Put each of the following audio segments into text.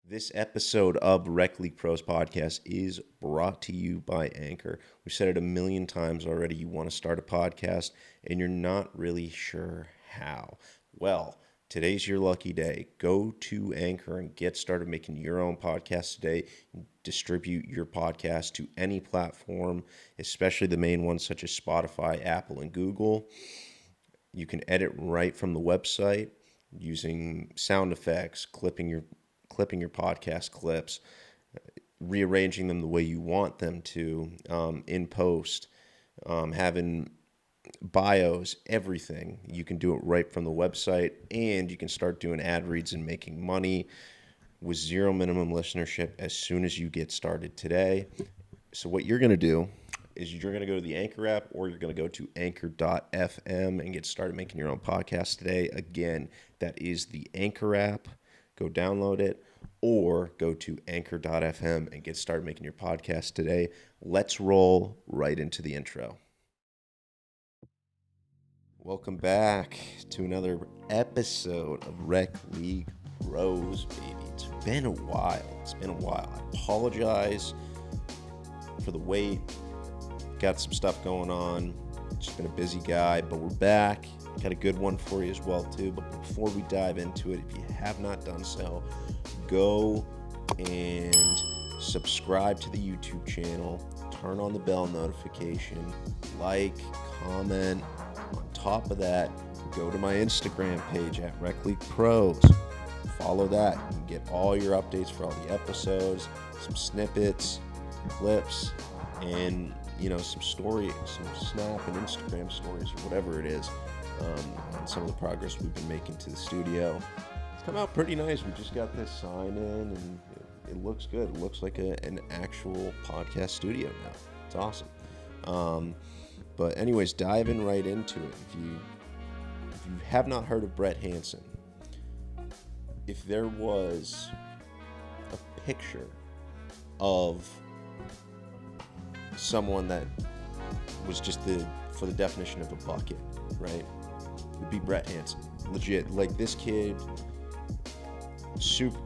This episode of Rec League Pros podcast is brought to you by Anchor. We've said it a million times already. You want to start a podcast and you're not really sure how. Well, today's your lucky day. Go to Anchor and get started making your own podcast today. Distribute your podcast to any platform, especially the main ones such as Spotify, Apple, and Google. You can edit right from the website using sound effects, clipping your podcast clips, rearranging them the way you want them to in post, having bios, everything. You can do it right from the website, and you can start doing ad reads and making money with zero minimum listenership as soon as you get started today. So what you're going to do is you're going to go to the Anchor app, or you're going to go to anchor.fm and get started making your own podcast today. Again, that is the Anchor app. Go download it, or go to anchor.fm and get started making your podcast today. Let's roll right into the intro. Welcome back to another episode of Rec League Pros, baby. It's been a while. I apologize for the wait. Got some stuff going on. Just been a busy guy, but we're back. Got a good one for you as well, too. But before we dive into it, if you have not done so, go and subscribe to the YouTube channel. Turn on the bell notification. Like, comment. On top of that, go to my Instagram page at Rec League Pros. Follow that. You can get all your updates for all the episodes, some snippets, clips, and some stories, some Snap and Instagram stories, or whatever it is. And some of the progress we've been making to the studio. It's come out pretty nice. We just got this sign in, and it looks good. It looks like an actual podcast studio now. It's awesome. But anyways, diving right into it. If you have not heard of Brett Hanson, if there was a picture of someone that was just for the definition of a bucket, right? It'd be Brett Hanson. Legit. Like, this kid, super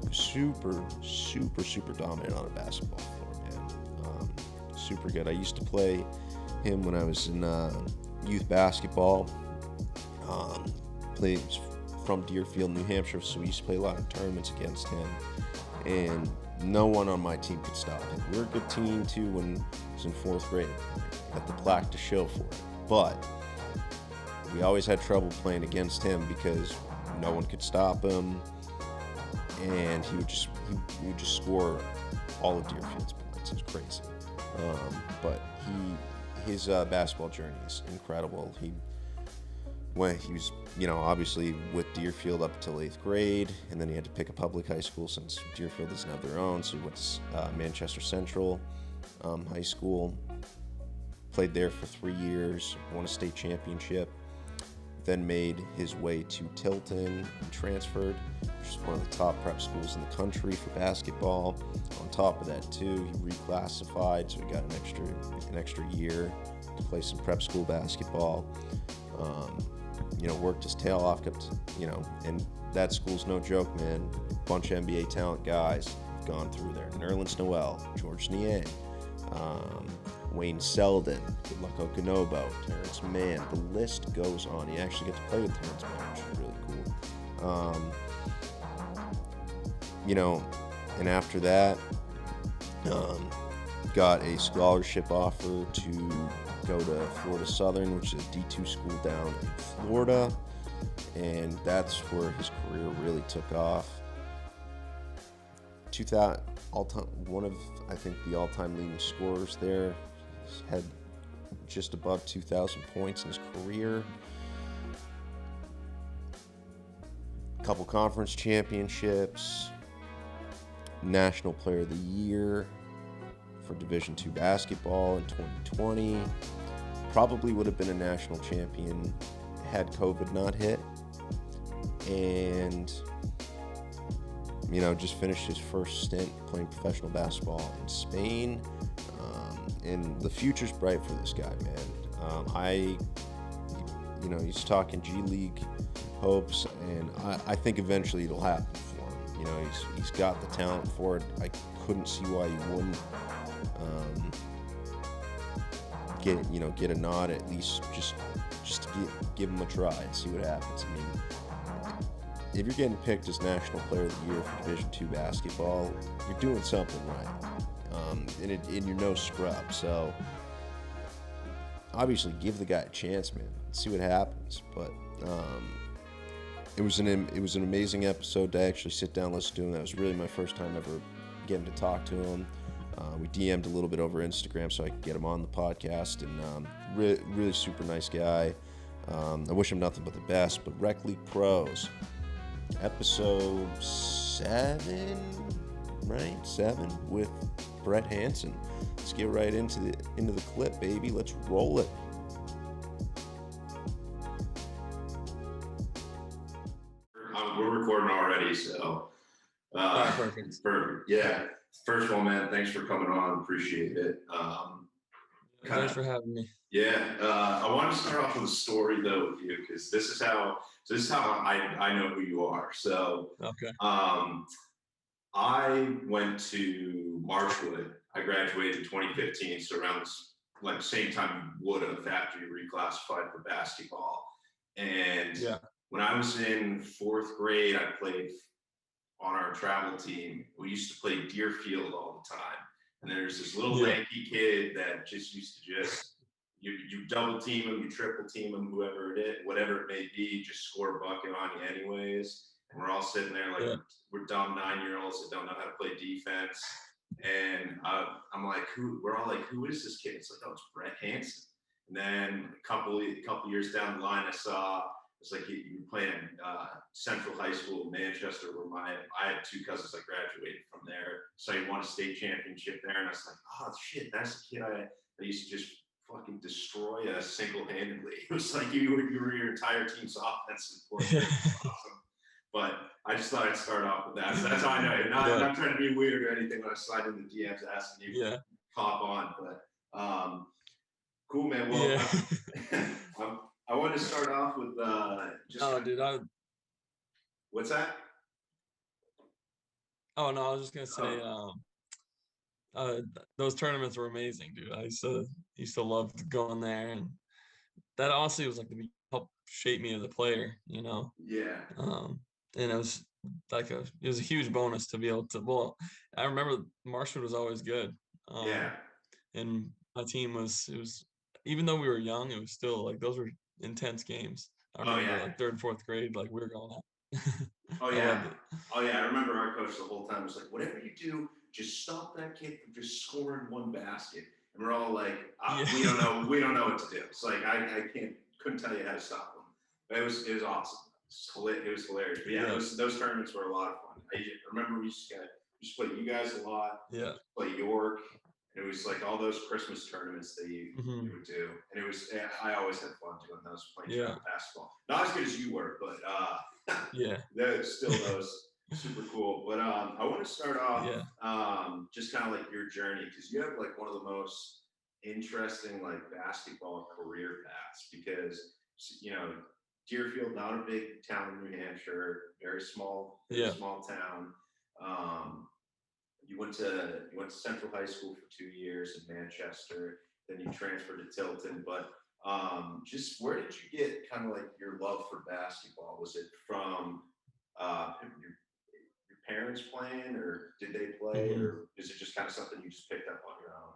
dominant on a basketball floor, man. Super good. I used to play him when I was in youth basketball. Played from Deerfield, New Hampshire, so we used to play a lot of tournaments against him. And no one on my team could stop him. We were a good team, too, when I was in 4th grade. Got the plaque to show for it. But we always had trouble playing against him because no one could stop him, and he would just score all of Deerfield's points. It was crazy. But his basketball journey is incredible. He was, obviously with Deerfield up until 8th grade, and then he had to pick a public high school since Deerfield doesn't have their own, so he went to Manchester Central High School. Played there for 3 years, won a state championship, then made his way to Tilton and transferred, which is one of the top prep schools in the country for basketball. On top of that, too, he reclassified, so he got an extra year to play some prep school basketball. Worked his tail off, and that school's no joke, man. Bunch of NBA talent guys have gone through there. Nerlens Noel, George Niang, Wayne Selden, Goodluck Okanobo, Terance Mann. The list goes on. You actually get to play with Terance Mann, which is really cool. And after that, got a scholarship offer to go to Florida Southern, which is a D2 school down in Florida, and that's where his career really took off. 2000 all-time, one of, I think, the all-time leading scorers there. He's had just above 2,000 points in his career. A couple conference championships. National Player of the Year for Division II basketball in 2020. Probably would have been a national champion had COVID not hit. And just finished his first stint playing professional basketball in Spain. And the future's bright for this guy, man. He's talking G League hopes, and I think eventually it'll happen for him. You know, he's got the talent for it. I couldn't see why he wouldn't um, get a nod, at least just to give him a try and see what happens. I mean, if you're getting picked as National Player of the Year for Division II basketball, you're doing something right, and you're no scrub. So obviously, give the guy a chance, man. See what happens. But it was an amazing episode to actually sit down and listen to him. That was really my first time ever getting to talk to him. We DM'd a little bit over Instagram so I could get him on the podcast, and really super nice guy. I wish him nothing but the best. But Rec League Pros, episode 7, right? 7 with Brett Hanson. Let's get right into the clip, baby. Let's roll it. We're recording already, so Perfect. Yeah. First of all, man, thanks for coming on. Appreciate it. Thanks for having me. Yeah, I want to start off with a story though with you, because this is how I know who you are. So, Okay. I went to Marshwood. I graduated in 2015, so around the same time you would have after you reclassified for basketball. And when I was in 4th grade, I played on our travel team. We used to play Deerfield all the time. And there's this little lanky kid that just used to you double team him, you triple team him, whatever it may be, just score a bucket on you anyways. And we're all sitting there like we're dumb 9-year-olds that don't know how to play defense. And I'm like, we're all like, who is this kid? It's like, oh, it's Brett Hanson. And then a couple years down the line, I saw it's like you were playing Central High School in Manchester, where I had 2 cousins that graduated from there. So he won a state championship there, and I was like, oh shit, that's the kid I used to just fucking destroy single-handedly. It was like you were your entire team's offensive player. Awesome. But I just thought I'd start off with that. So that's how I know you. Not trying to be weird or anything when I slide in the DMs asking you to pop on. But cool, man. Well, I wanted to start off with just. Oh, dude, What's that? Oh no, I was just gonna say, those tournaments were amazing, dude. I used to love going there, and that honestly was like helped shape me as a player, you know. Yeah. And it was it was a huge bonus to be able to. Well, I remember Marshwood was always good. And my team it was even though we were young, it was still like those were intense games. I remember like 3rd, 4th grade, like we were going out. Oh yeah. I remember our coach the whole time was like, whatever you do, just stop that kid from just scoring 1 basket. And we're all like, we don't know what to do. It's like I couldn't tell you how to stop them. It was awesome. It was hilarious. But those tournaments were a lot of fun. I remember we used to play you guys a lot. Yeah. Play York. It was like all those Christmas tournaments that you would do, and I always had fun doing those, playing basketball. Not as good as you were, but still those super cool. But I want to start off just kind of like your journey, because you have like one of the most interesting like basketball career paths, because Deerfield, not a big town in New Hampshire, very small town. You went to Central High School for 2 years in Manchester, then you transferred to Tilton. But just where did you get kind of like your love for basketball? Was it from your parents playing, or did they play, or is it just kind of something you just picked up on your own?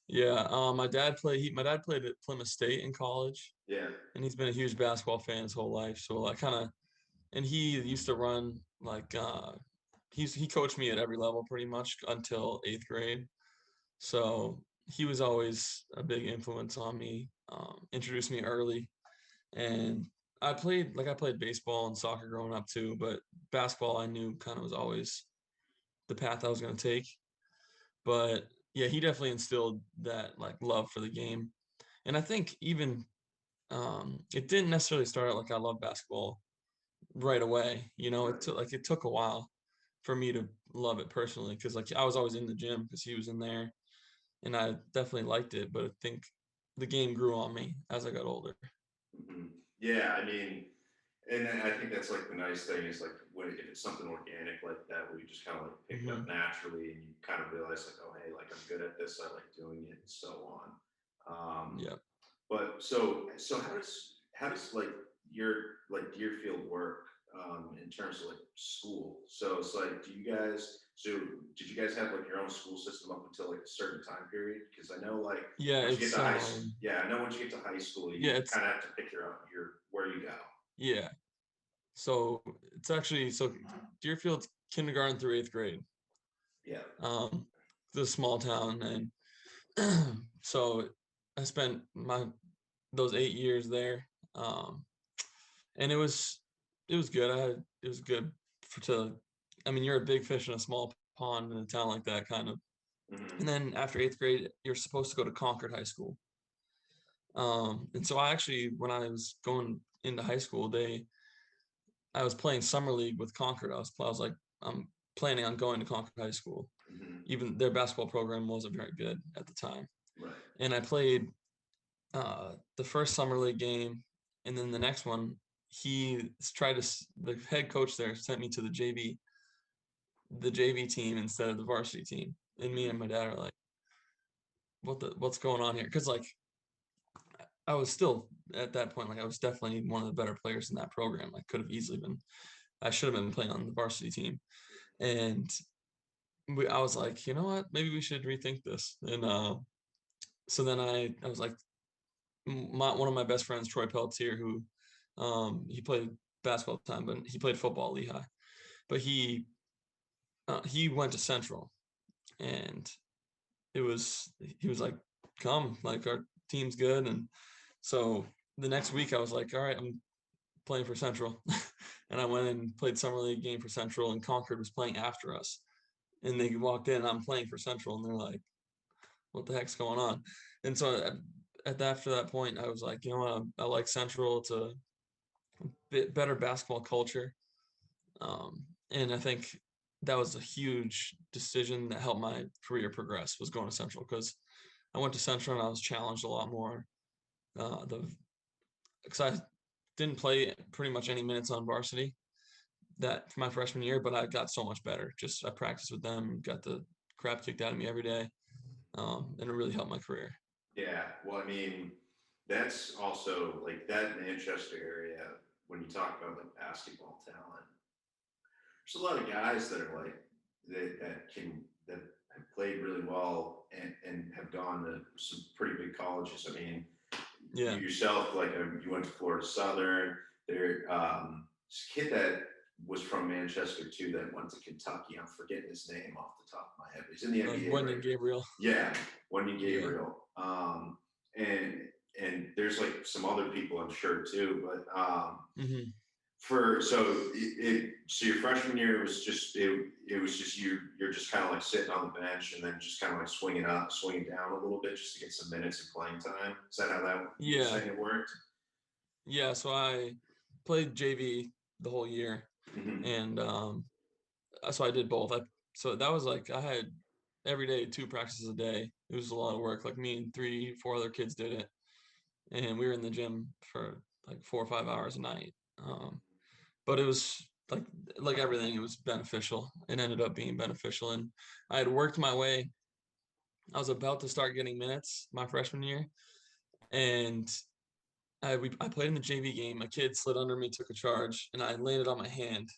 Yeah, my dad played at Plymouth State in college. Yeah. And he's been a huge basketball fan his whole life. So and he used to run like he coached me at every level pretty much until 8th grade. So he was always a big influence on me, introduced me early. And I played baseball and soccer growing up too, but basketball I knew kind of was always the path I was going to take. But yeah, he definitely instilled that like love for the game. And I think even it didn't necessarily start out like I love basketball right away. You know, it took a while for me to love it personally, because like I was always in the gym because he was in there, and I definitely liked it. But I think the game grew on me as I got older. Yeah, I mean, And I think that's like the nice thing is like when if it's something organic like that, where you just kind of like pick it up naturally and you kind of realize like, oh, hey, like I'm good at this. I like doing it and so on. Yeah. But so how does like your like Deerfield work in terms of like school? So it's like, did you guys have like your own school system up until like a certain time period? Because I know like Yeah, once you get it's to yeah, I know once you get to high school, yeah, you it's kind of have to pick your where you go. yeah. So it's actually so Deerfield's kindergarten through 8th grade. Yeah. Um, the small town, and so I spent my those 8 years there. And it was good. It was good I mean, you're a big fish in a small pond in a town like that, kind of. And then after 8th grade, you're supposed to go to Concord High School. And so I actually, when I was going into high school, I was playing summer league with Concord. I was like, I'm planning on going to Concord High School. Even their basketball program wasn't very good at the time. Right. And I played the first summer league game, and then the next one, the head coach there sent me to the JV team instead of the varsity team. And me and my dad are like, what's going on here? Because like I was still at that point, like I was definitely one of the better players in that program. I should have been playing on the varsity team. And I was like, you know what, maybe we should rethink this. And so then I was like, one of my best friends, Troy Peltier, who he played basketball at the time, but he played football at Lehigh. But he went to Central, and he was like, come, like our team's good. And so the next week I was like, all right, I'm playing for Central. And I went and played summer league game for Central, and Concord was playing after us. And they walked in, and I'm playing for Central, and they're like, what the heck's going on? And so after that point, I was like, you know what, I like Central. It's a bit better basketball culture. And I think that was a huge decision that helped my career progress, was going to Central, because I went to Central and I was challenged a lot more. Because I didn't play pretty much any minutes on varsity that for my freshman year, but I got so much better. Just I practiced with them, got the crap kicked out of me every day, and it really helped my career. Yeah. Well, I mean, that's also like that Manchester area when you talk about like basketball talent. There's a lot of guys that are like that have played really well and have gone to some pretty big colleges. I mean, you Yeah. yourself, like you went to Florida Southern. This kid that was from Manchester too that went to Kentucky. I'm forgetting his name off the top of my head. He's in the NBA. Wendy Gabriel. Yeah, Wendy Gabriel. And there's like some other people I'm sure too, but so your freshman year was just it was just you're just kind of like sitting on the bench and then just kind of like swinging down a little bit just to get some minutes of playing time. Is that how that you were saying it worked? Yeah, so I played JV the whole year, and so I did both. So that was like I had every day 2 practices a day. It was a lot of work. Like me and 3-4 other kids did it, and we were in the gym for like 4 or 5 hours a night. But it was like everything, it was beneficial. It ended up being beneficial, and I had worked my way. I was about to start getting minutes my freshman year, and I played in the JV game. A kid slid under me, took a charge, and I landed on my hand,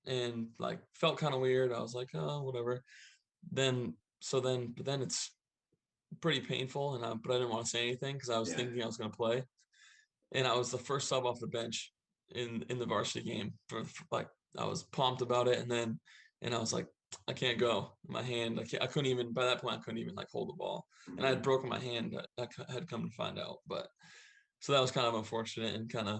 and like felt kind of weird. I was like, oh, whatever. But then it's pretty painful, but I didn't want to say anything because I was thinking I was going to play, and I was the first sub off the bench in the varsity game for like I was pumped about it, and I was like, I can't go. My hand, I couldn't even, by that point I couldn't even like hold the ball, and I had broken my hand. I had come to find out, but so that was kind of unfortunate and kind of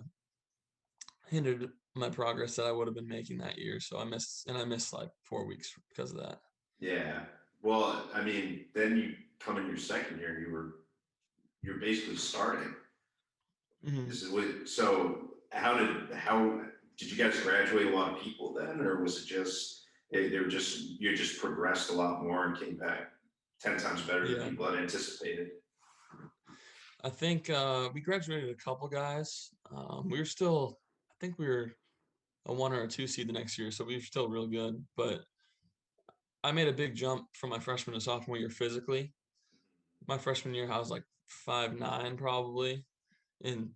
hindered my progress that I would have been making that year. So I missed like 4 weeks because of that. Yeah. Well, I mean, then you come in your second year, you're basically starting. So how did you guys graduate a lot of people then, or was it just you just progressed a lot more and came back 10 times better than people had anticipated? I think we graduated a couple guys. We were still think we were a 1 or a 2 seed the next year, so we were still real good. But I made a big jump from my freshman to sophomore year physically. My freshman year, I was like 5'9" probably, and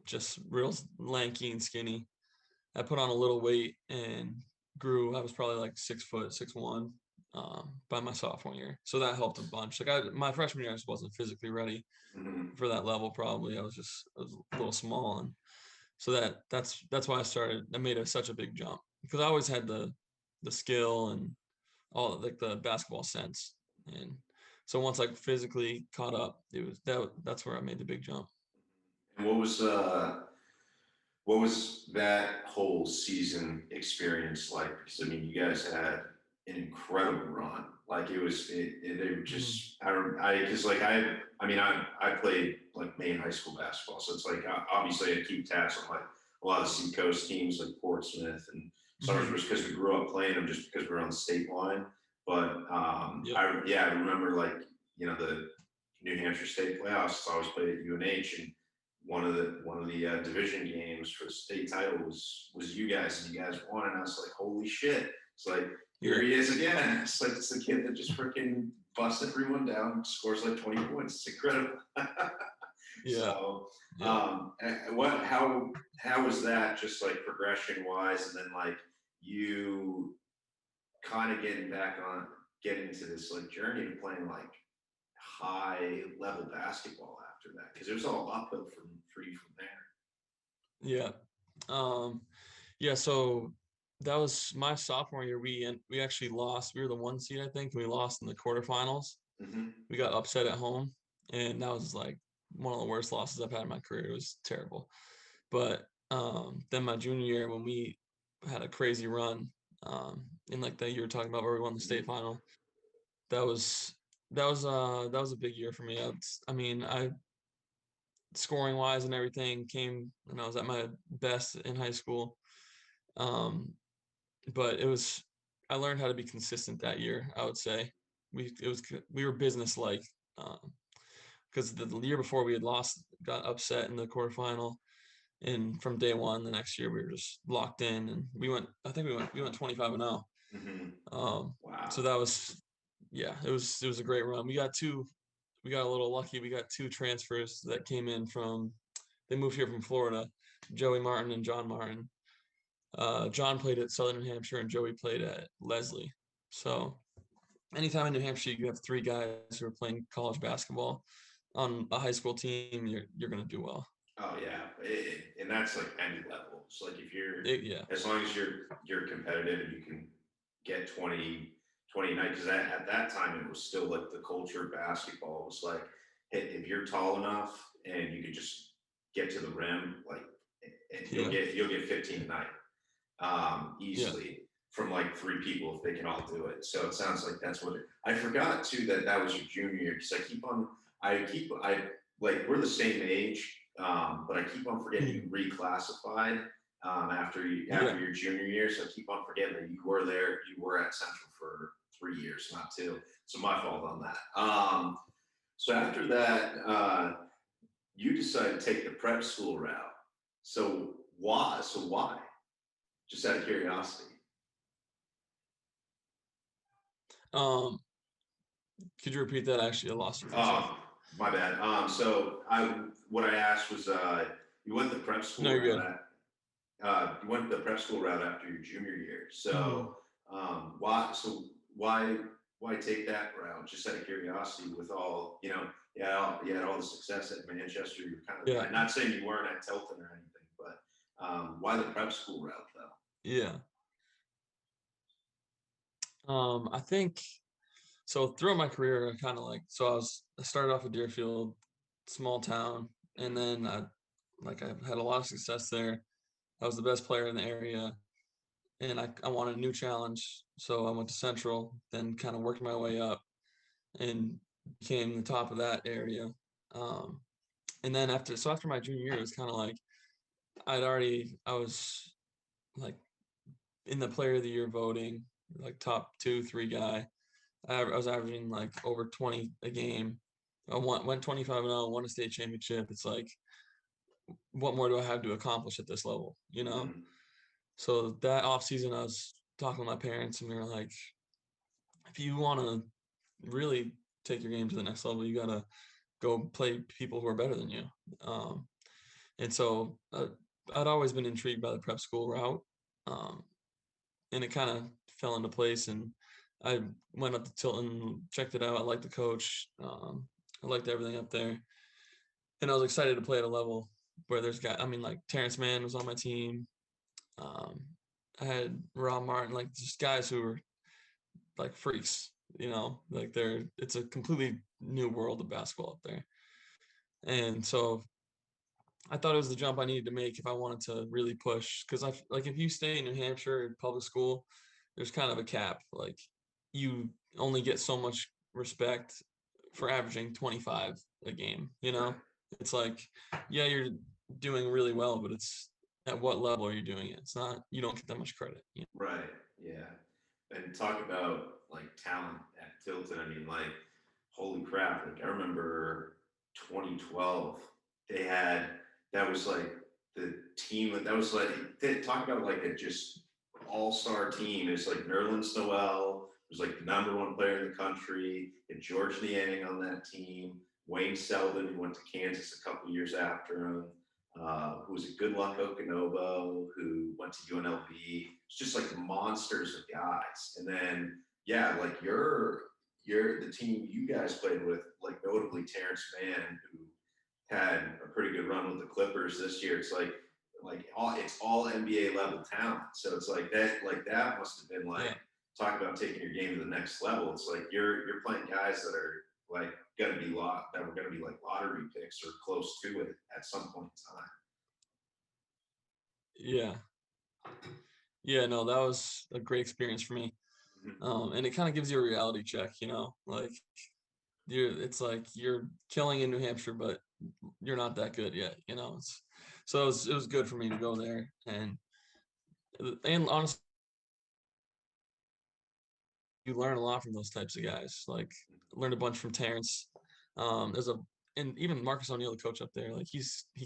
just real lanky and skinny. I put on a little weight and grew. I was probably like 6', 6'1", by my sophomore year, so that helped a bunch. Like my freshman year, I just wasn't physically ready for that level. Probably I was a little small, and so that's why I made such a big jump because I always had the skill and all like the basketball sense, and so once I physically caught up, that's where I made the big jump. And what was that whole season experience like? Because I mean, you guys had an incredible run. Like they were just because like I played like Maine high school basketball, so it's like obviously I keep tabs on like a lot of Seacoast teams like Portsmouth and Summers was because we grew up playing them just because we were on the state line. But I remember like the New Hampshire State playoffs. I always played at UNH, and one of the division games for the state title was you guys, and you guys won, and I was like, holy shit! It's like here he is again. It's like it's the kid that just freaking busts everyone down, scores like 20 points. It's incredible. So, how was that just like progression wise, and then like you kind of getting into this like journey of playing like high level basketball after that, because it was all uphill for you from there. So that was my sophomore year. We actually lost. We were the 1 seed, I think, and we lost in the quarterfinals. We got upset at home, and that was like one of the worst losses I've had in my career. It was terrible. But then my junior year, when we had a crazy run, in like that you were talking about where we won the state final, that was a big year for me. I scoring wise and everything came, and I was at my best in high school. But I learned how to be consistent that year. I would say we were business like, because the year before we had got upset in the quarterfinal, and from day one the next year we were just locked in, and we went 25-0. Wow. So that was it was a great run. We got a little lucky. We got 2 transfers that came in they moved here from Florida, Joey Martin and John Martin. John played at Southern New Hampshire and Joey played at Leslie. So anytime in New Hampshire you have 3 guys who are playing college basketball on a high school team, you're going to do well. Oh yeah, and that's like any level. It's like if you're as long as you're competitive and you can get 20 nights, because at that time it was still like the culture of basketball was like, hey, if you're tall enough and you could just get to the rim, like you'll get 15 a night, easily from like 3 people if they can all do it. So it sounds like that's what I forgot too, that was your junior year, because I like we're the same age, but I keep on forgetting you reclassified after your junior year. So I keep on forgetting that you were at Central for 3 years, not 2. So my fault on that. So after that, you decided to take the prep school route. So why? Just out of curiosity. Could you repeat that? Actually, I lost you. My bad. What I asked was, you went the prep school. No, you're good. You went the prep school route after your junior year. So, why take that route? Just out of curiosity, with all you had all the success at Manchester. You're kind of I'm not saying you weren't at Tilton or anything, but why the prep school route though? Yeah. I think so. Throughout my career, I started off at Deerfield, small town, and then I had a lot of success there. I was the best player in the area, and I wanted a new challenge, so I went to Central, then kind of worked my way up, and became the top of that area. And then after my junior year, it was kind of like I was like in the player of the year voting, like top 2, 3 guy. I was averaging like over 20 a game. I went 25-0, won a state championship. It's like what more do I have to accomplish at this level, you know? Mm-hmm. So that off season, I was talking with my parents, and we were like, if you want to really take your game to the next level, you got to go play people who are better than you. And so I'd always been intrigued by the prep school route. And it kind of fell into place, and I went up to Tilton, checked it out. I liked the coach. I liked everything up there. And I was excited to play at a level where there's guys, I mean, like Terance Mann was on my team. I had Rob Martin, like just guys who were like freaks, you know, like it's a completely new world of basketball up there. And so I thought it was the jump I needed to make if I wanted to really push. Cause like, if you stay in New Hampshire public school, there's kind of a cap. Like you only get so much respect for averaging 25 a game, you know? It's like, yeah, you're doing really well, but it's at what level are you doing it? It's not, you don't get that much credit. You know? Right. Yeah. And talk about like talent at Tilton. I mean, like, holy crap. Like, I remember 2012, that was like the team that was like, talk about like a just all-star team. It's like Nerlens Noel was like the number one player in the country, and George Niang on that team, Wayne Selden, who went to Kansas a couple years after him, who was a Good Luck Okinobo, who went to UNLV. It's just like monsters of guys. And then, yeah, like you're the team you guys played with, like notably Terance Mann, who had a pretty good run with the Clippers this year. It's it's all NBA level talent. So it's like that must have been like, talk about taking your game to the next level. It's like you're playing guys that are like gonna be like lottery picks or close to it at some point in Yeah. time. Yeah, no, that was a great experience for me. And it kind of gives you a reality check, you know, like it's like you're killing in New Hampshire, but you're not that good yet, you know. So it was good for me to go there, and honestly, you learn a lot from those types of guys. Like learned a bunch from Terance. And even Marcus O'Neal, the coach up there, like he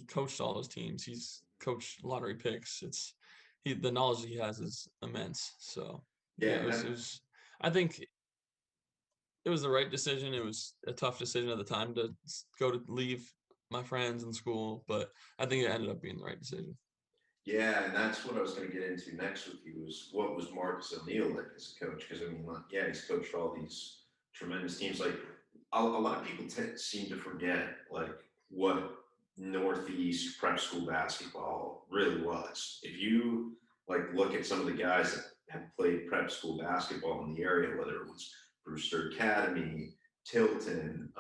coached all those teams. He's coached lottery picks. The knowledge he has is immense. So yeah, it was I think it was the right decision. It was a tough decision at the time to leave my friends in school, but I think it ended up being the right decision. Yeah, and that's what I was going to get into next with you, was what was Marcus O'Neal like as a coach? Because I mean, like, yeah, he's coached all these tremendous teams. Like a lot of people seem to forget like what Northeast prep school basketball really was. If you like look at some of the guys that have played prep school basketball in the area, whether it was Brewster Academy, Tilton,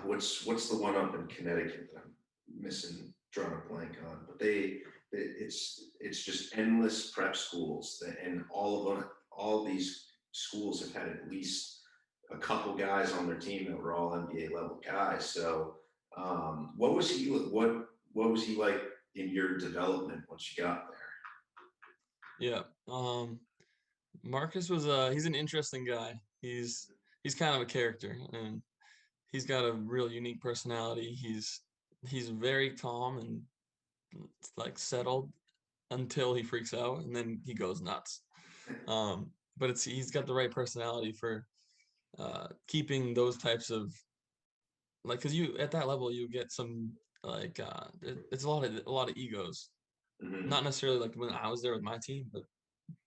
what's the one up in Connecticut that I'm missing, drawing a blank on? But it's just endless prep schools, and all these schools have had at least a couple guys on their team that were all NBA level guys. So what was he like in your development once you got there? Yeah. Marcus was he's an interesting guy. He's kind of a character, and he's got a real unique personality. He's very calm and like settled until he freaks out, and then he goes nuts. But he's got the right personality for keeping those types of like, because you at that level you get some like it's a lot of egos. Not necessarily like when I was there with my team, but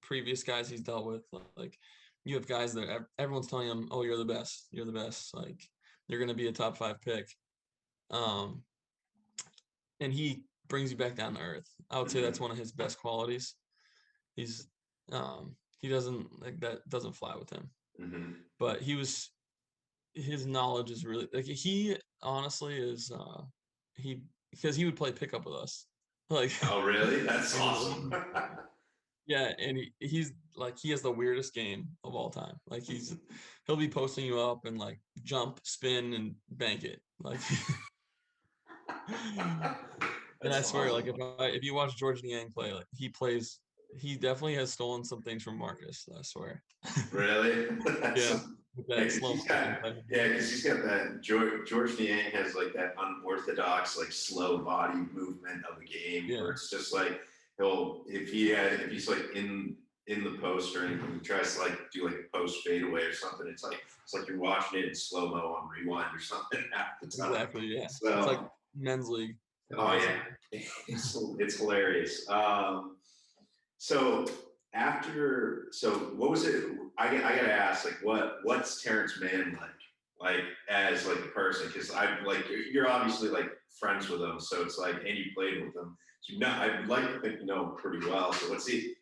previous guys he's dealt with. Like you have guys that everyone's telling him, "Oh, you're the best. You're the best. Like you're gonna be a top 5 pick." And he brings you back down to earth. I would say that's one of his best qualities. He's he doesn't like that doesn't fly with him. But his knowledge is really like, he honestly is because he would play pickup with us. Like, oh really? That's awesome. Yeah, and he's like, he has the weirdest game of all time. Like he'll be posting you up and like jump, spin, and bank it. Like and I swear, awesome. Like if you watch George Niang play, like he definitely has stolen some things from Marcus, I swear. Really? Yeah. with that slow motion. Because he's got that George Niang has like that unorthodox, like slow body movement of a game where it's just like if he's like in the post or anything, he tries to like do like a post fadeaway or something. It's like you're watching it in slow mo on rewind or something at the time. Exactly. Yeah. So, it's like men's league. Oh yeah, it's hilarious. So what was it? I gotta ask, like, what's Terance Mann like as like a person? Because I'm like, you're obviously like friends with him, so it's like, and you played with him, so I'd like to think you know him pretty well. So what's he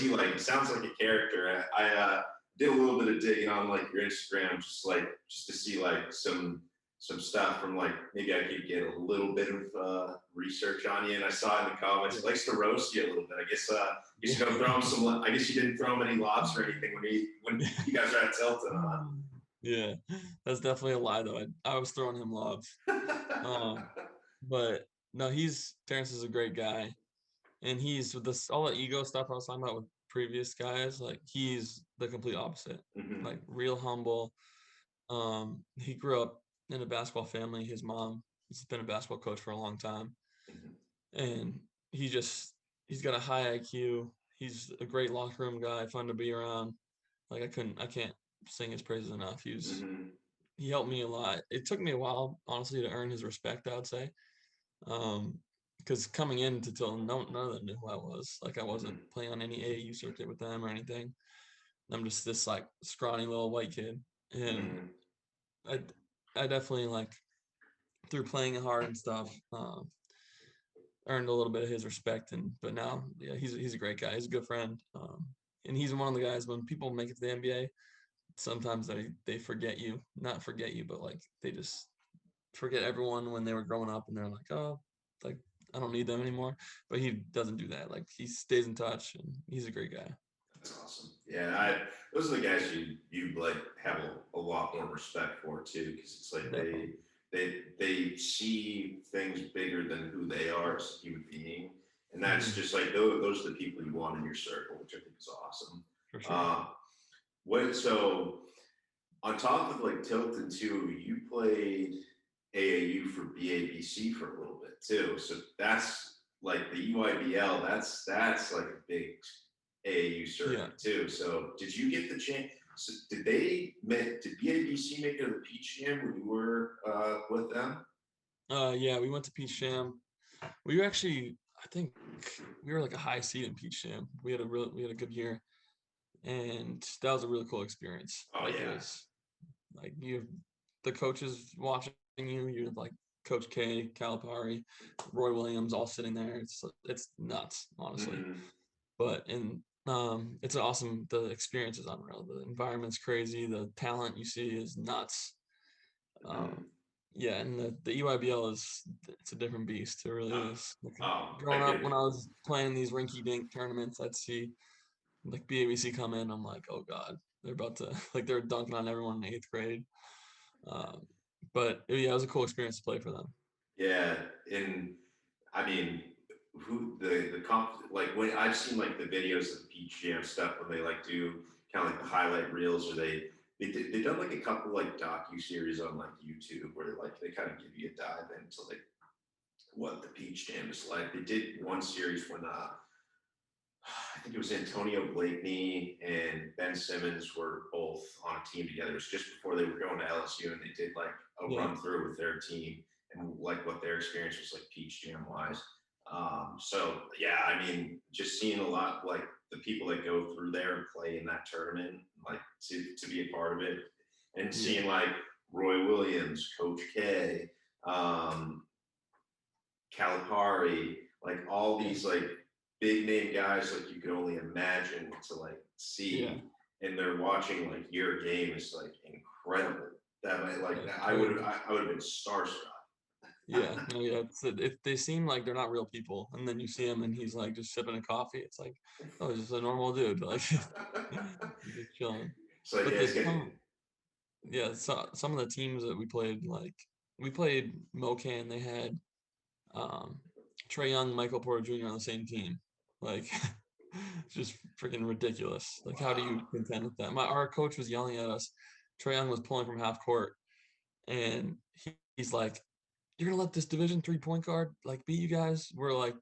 like? He sounds like a character. I did a little bit of digging on like your Instagram, just to see like some stuff from like maybe I could get a little bit of research on you. And I saw in the comments he likes to roast you a little bit. I guess you should go throw him some. I guess you didn't throw him any lobs or anything when you guys were at Tilton. Yeah, that's definitely a lie though. I was throwing him lobs, but no, Terance is a great guy, and he's with this all the ego stuff I was talking about with previous guys. Like he's the complete opposite. Mm-hmm. Like real humble. He grew up in a basketball family. His mom has been a basketball coach for a long time, and he's got a high IQ. He's a great locker room guy, fun to be around. Like I can't sing his praises enough. He helped me a lot. It took me a while, honestly, to earn his respect, I would say. Because coming into Tilton, none of them knew who I was. Like I wasn't playing on any AAU circuit with them or anything. I'm just this like scrawny little white kid, and I definitely like through playing hard and stuff, earned a little bit of his respect. But now, yeah, he's a great guy. He's a good friend, and he's one of the guys when people make it to the NBA. Sometimes they forget you, not forget you, but like they just forget everyone when they were growing up, and they're like, oh, like I don't need them anymore. But he doesn't do that. Like he stays in touch, and he's a great guy. That's awesome. Yeah, those are the guys you like have a lot more respect for too, because it's like they see things bigger than who they are as a human being, and that's just like those are the people you want in your circle, which I think is awesome. For sure. So on top of like Tilton too, you played AAU for BABC for a little bit too. So that's like the UIBL. That's like a big AAU circuit too. So did you get the chance? So did BABC make it to the Peach Jam when you were with them? Yeah, we went to Peach Jam. We were actually, I think we were like a high seed in Peach Jam. We had a good year, and that was a really cool experience. Oh like, yeah. It was, like the coaches watching you. You're like Coach K, Calipari, Roy Williams, all sitting there. It's nuts, honestly. But it's awesome. The experience is unreal. The environment's crazy. The talent you see is nuts. Yeah, and the EYBL it's a different beast. It really is. Growing up, when I was playing these rinky-dink tournaments, I'd see like BABC come in. I'm like, oh god, they're about to they're dunking on everyone in 8th grade. But yeah, it was a cool experience to play for them. Yeah, and I mean, like when I've seen like the videos of the Peach Jam stuff when they like do kind of like the highlight reels, or they've done like a couple like docu-series on like YouTube where they kind of give you a dive into like what the Peach Jam is like. They did one series when I think it was Antonio Blakeney and Ben Simmons were both on a team together. It was just before they were going to LSU, and they did like a run through with their team and like what their experience was like Peach Jam wise. So yeah, I mean, just seeing a lot like the people that go through there and play in that tournament, like to be a part of it, and seeing like Roy Williams, Coach K, Calipari, like all these like big name guys like you could only imagine to like see, and they're watching like your game is like incredible. I would have been starstruck. They seem like they're not real people, and then you see him and he's like just sipping a coffee. It's like, oh, he's just a normal dude, like just chilling. So some of the teams that we played MoCan. They had Trae Young, Michael Porter Jr. on the same team. Like, just freaking ridiculous. Like, how do you contend with that? Our coach was yelling at us Trae Young was pulling from half court, and he's like, "You're gonna let this Division III point guard like beat you guys?" We're like,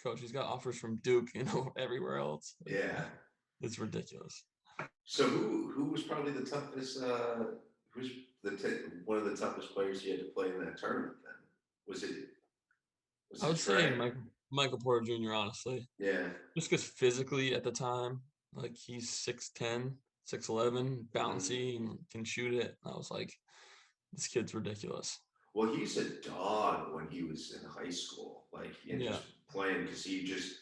"Coach, he's got offers from Duke, everywhere else." Yeah. It's ridiculous. So who was probably the toughest? Who's one of the toughest players you had to play in that tournament? Then was it? I would say Trey? Michael Porter Jr. Honestly, Yeah. just because physically at the time, like he's 6'10", 6'11", bouncy, and can shoot it. I was like, this kid's ridiculous. Well, he's a dog when he was in high school, like just playing because he just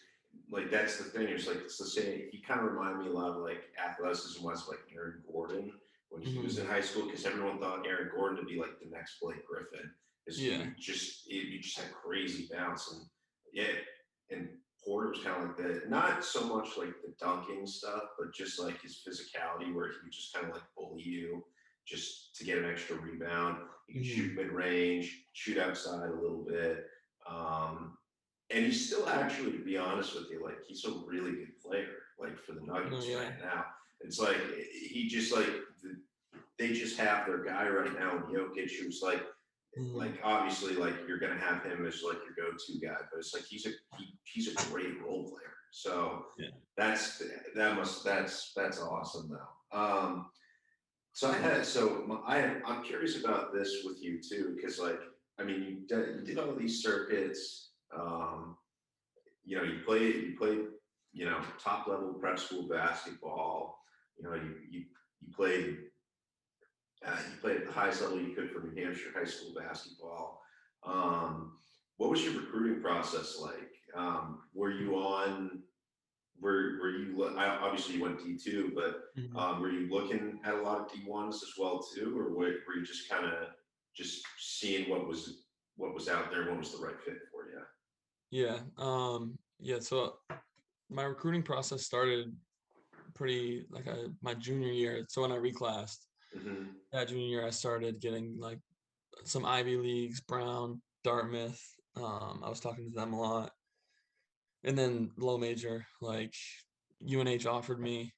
like that's the thing. It's like it's the same. He kind of reminded me a lot of like athleticism was like Aaron Gordon when he was in high school because everyone thought Aaron Gordon to be like the next Blake Griffin. He just had crazy bounce and Porter was kind of like the not so much like the dunking stuff, but just like his physicality where he would just kind of like bully you just to get an extra rebound. He can shoot mid range, shoot outside a little bit. And he's still actually, to be honest with you, like he's a really good player, like for the Nuggets right now. It's like he just like they just have their guy right now in Jokic, who's like obviously like you're gonna have him as like your go-to guy, but it's like he's a great role player. So that's awesome though. So I'm curious about this with you too, because like I mean you did all these circuits. You played top level prep school basketball. You played at the highest level you could for New Hampshire high school basketball. What was your recruiting process like? Were you obviously you went D2, but were you looking at a lot of D1s as well too, or were you just kind of just seeing what was out there and what was the right fit for you? So my recruiting process started pretty like my junior year. So when I reclassed, that junior year I started getting like some Ivy Leagues, Brown, Dartmouth. I was talking to them a lot. And then low major, like UNH offered me,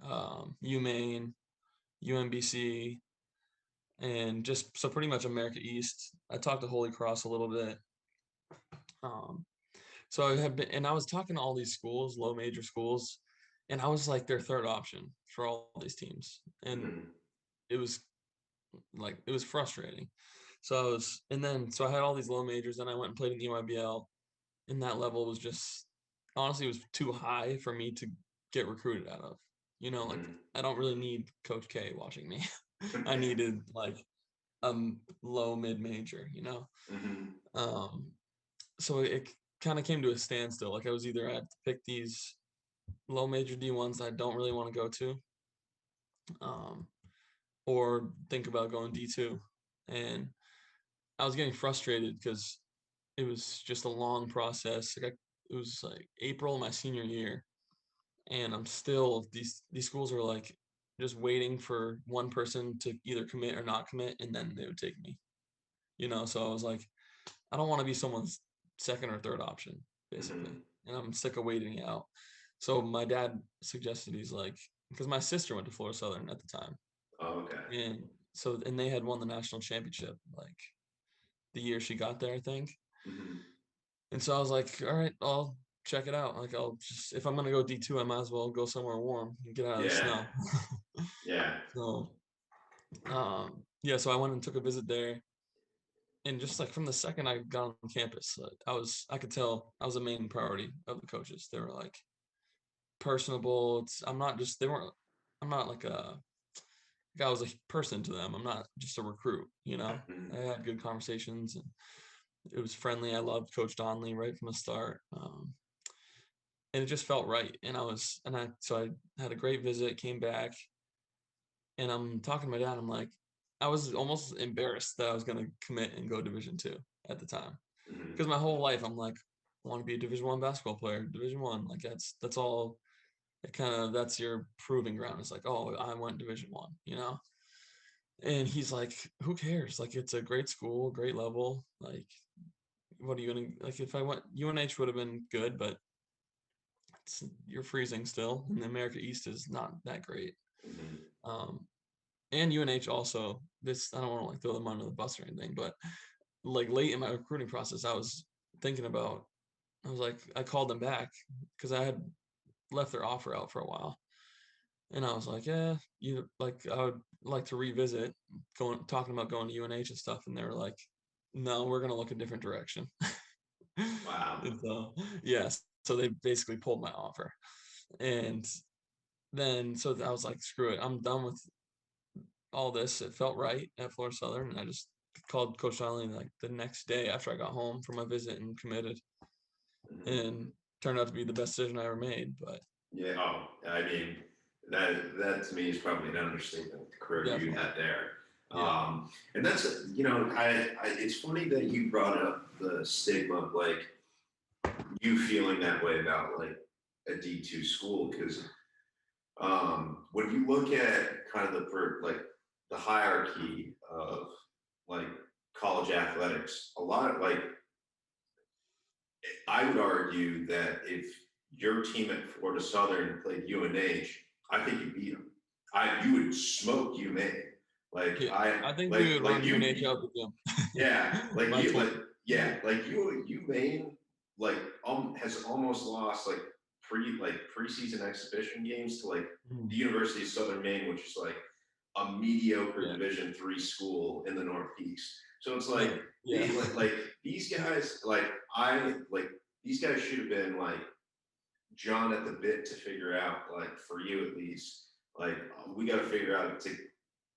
UMaine, UMBC, and just so pretty much America East. I talked to Holy Cross a little bit. So I have been, and I was talking to all these schools, low major schools, and I was like their third option for all these teams. And it was frustrating. So I had all these low majors, and I went and played in the EYBL, and that level was just honestly, it was too high for me to get recruited out of. I don't really need Coach K watching me. I needed like low mid major, So it kind of came to a standstill. Like I was either I had to pick these low major D1s that I don't really want to go to, or think about going D2. And I was getting frustrated because it was just a long process. It was like April of my senior year, and I'm still these schools are like just waiting for one person to either commit or not commit, and then they would take me. So I was like, I don't want to be someone's second or third option, basically. And I'm sick of waiting out. So my dad suggested, he's like, because my sister went to Florida Southern at the time. Oh, okay. And they had won the national championship like the year she got there, I think. And so I was like, all right, I'll check it out. Like I'll just, if I'm going to go D2, I might as well go somewhere warm and get out of the snow. So, so I went and took a visit there. And just like from the second I got on campus, I could tell I was the main priority of the coaches. They were like personable. I'm not like I was a person to them. I'm not just a recruit, I had good conversations and it was friendly. I loved Coach Donnelly right from the start. And it just felt right. So I had a great visit, came back, and I'm talking to my dad. I'm like, I was almost embarrassed that I was going to commit and go Division II at the time, because my whole life I'm like, I want to be a Division I basketball player. Division I, like that's all. That's your proving ground. It's like, oh, I went Division I, And he's like, who cares? Like, it's a great school, great level. Like, what are you gonna like? If I went, UNH would have been good, but you're freezing still, and the America East is not that great. and UNH also, this, I don't want to like throw them under the bus or anything, but like late in my recruiting process, I was thinking about, I was like, I called them back because I had left their offer out for a while. And I was like, yeah, you like, I would like to revisit talking about going to UNH and stuff. And they were like, no, we're going to look a different direction. Wow. And so, yes. So they basically pulled my offer. And then, so I was like, screw it. I'm done with all this. It felt right at Florida Southern. And I just called Coach Donnelly like the next day after I got home from my visit and committed. And turned out to be the best decision I ever made. But yeah, oh, I mean, that to me is probably an understatement. The career definitely. you had there, Yeah. and that's I it's funny that you brought up the stigma of like you feeling that way about like a D2 school because when you look at kind of like the hierarchy of like college athletics, a lot of like I would argue that if your team at Florida Southern played UNH, I think you beat them. You would smoke UMA. Like Yeah. I think like we would like run you, UNH out the gym. yeah, like My you, twin. like yeah, like you Maine, like has almost lost like preseason exhibition games to like the University of Southern Maine, which is like a mediocre Division III school in the Northeast. So it's like, yeah. like these guys, these guys should have been like John at the bit to figure out, like for you at least, like we got to figure out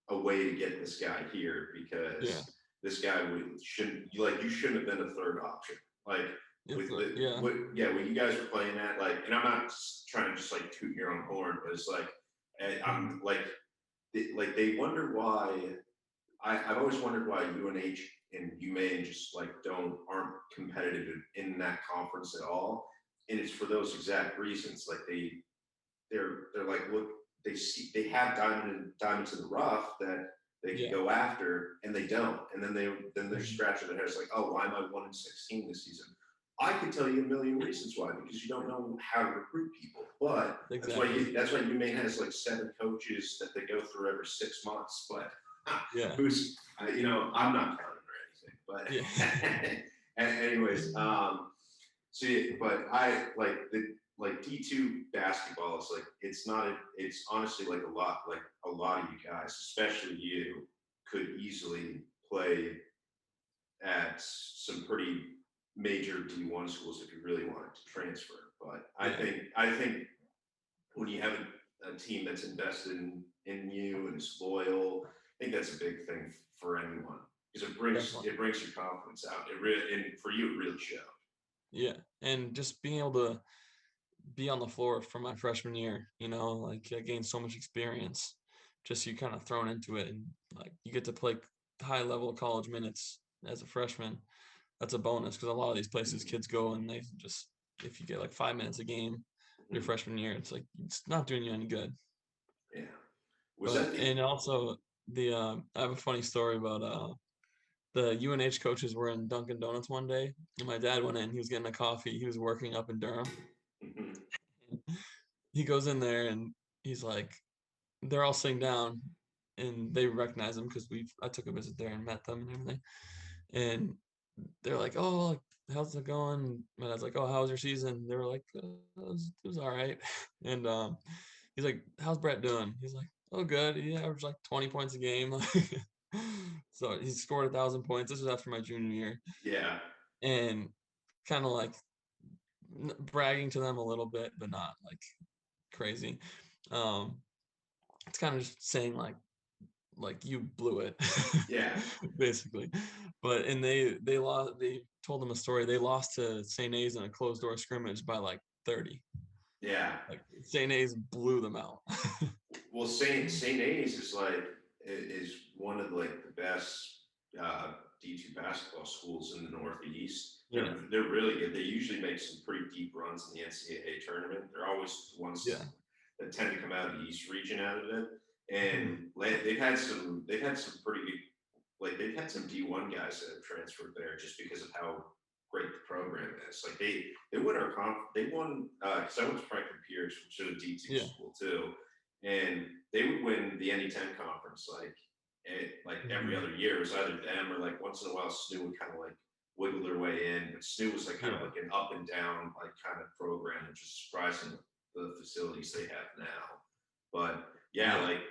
a way to get this guy here because this guy you shouldn't have been a third option. Like when you guys were playing that, like, and I'm not trying to just like toot your own horn, but it's like, I'm like they wonder why. I've always wondered why UNH and UMaine just like aren't competitive in that conference at all, and it's for those exact reasons. Like they're like, look, they have diamonds in the rough that they can go after, and they don't, and then they're scratching their heads like, oh, why am I 1-16 this season? I could tell you a million reasons why, because you don't know how to recruit people. But that's why UMaine has like 7 coaches that they go through every 6 months. But who's I'm not counting or anything. But anyways, but I like D2 basketball is like it's honestly like a lot of you guys, especially you, could easily play at some pretty major D1 schools if you really wanted to transfer. But I think when you have a team that's invested in you and is loyal, I think that's a big thing for anyone because it brings your confidence out. And for you, it really showed. Yeah, and just being able to be on the floor for my freshman year, like I gained so much experience. Just you kind of thrown into it, and like you get to play high level college minutes as a freshman. That's a bonus because a lot of these places kids go and they just, if you get like 5 minutes a game your freshman year, it's like it's not doing you any good. Yeah. And also I have a funny story about the UNH coaches were in Dunkin' Donuts one day, and my dad went in. He was getting a coffee. He was working up in Durham. He goes in there and he's like, they're all sitting down, and they recognize him because I took a visit there and met them and everything. And they're like, "Oh, how's it going?" My dad's like, "Oh, how was your season?" They were like, it was all right." And he's like, "How's Brett doing?" He's like, "Oh, good. He averaged like 20 points a game." So he scored 1,000 points. This was after my junior year. Yeah. And kind of like bragging to them a little bit, but not like crazy. It's kind of just saying like you blew it. Yeah. Basically. But and they lost. They told them a story. They lost to St. A's in a closed door scrimmage by like 30. Yeah. Like St. A's blew them out. Well, St. A's is one of like the best D2 basketball schools in the Northeast. Yeah. They're really good. They usually make some pretty deep runs in the NCAA tournament. They're always the ones that tend to come out of the East region out of it. And they've had some pretty good, like they've had some D1 guys that have transferred there just because of how great the program is. Like they won because I went to Franklin Pierce, which is a D2 school too. and they would win the NE10 conference every other year. It was either them or like once in a while SNU would kind of like wiggle their way in. But SNU was like kind of like an up and down like kind of program, which is surprising the facilities they have now. But like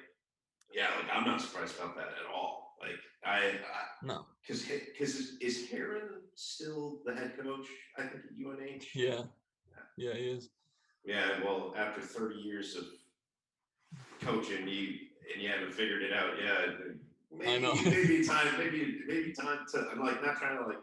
I'm not surprised about that at all. Like no, because is Heron still the head coach? I think at UNH. Yeah, he is. Yeah, well, after 30 years of coaching, you haven't figured it out. Yeah, I know. maybe time to. I'm like not trying to like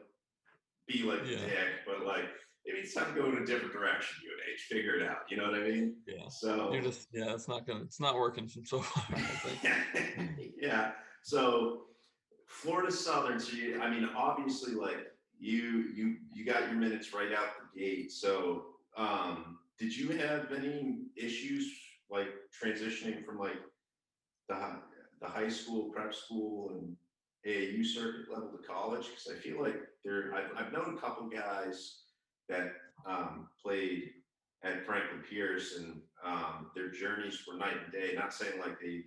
be like a dick, but like maybe it's time to go in a different direction. UNH, figure it out. You know what I mean? Yeah. So you're just it's not working so far. I think. Yeah. So Florida Southern. So I mean, obviously, like you got your minutes right out the gate. So did you have any issues like transitioning from like the high school, prep school, and AAU circuit level to college? Because I feel like I've known a couple guys that played at Franklin Pierce, and their journeys were night and day. Not saying like they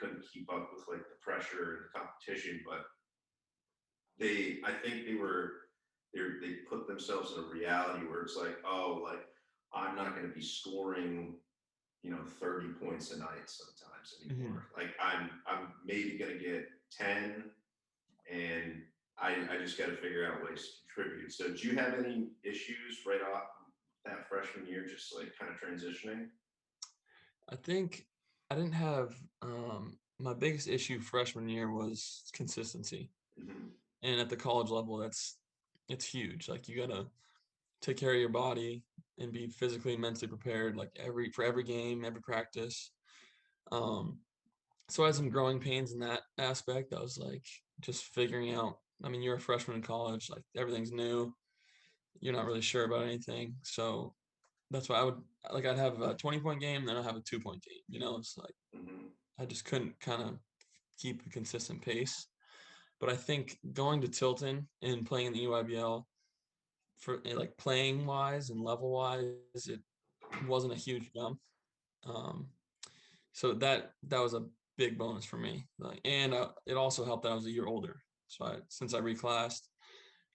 couldn't keep up with like the pressure and the competition, but I think they put themselves in a reality where it's like, oh, like I'm not going to be scoring 30 points a night sometimes anymore. Like I'm maybe gonna get 10, and I just got to figure out ways to contribute. So do you have any issues right off that freshman year, just like kind of transitioning? I think I didn't have my biggest issue freshman year was consistency. And at the college level, it's huge. Like you gotta take care of your body and be physically and mentally prepared like for every game, every practice. So I had some growing pains in that aspect. I was like just figuring out, I mean, you're a freshman in college, like everything's new. You're not really sure about anything. So that's why I'd have a 20-point game, then I'd have a 2-point game. It's like I just couldn't kind of keep a consistent pace. But I think going to Tilton and playing in the EYBL for like playing wise and level wise, it wasn't a huge jump. So that was a big bonus for me. Like, and it also helped that I was a year older. So since I reclassed,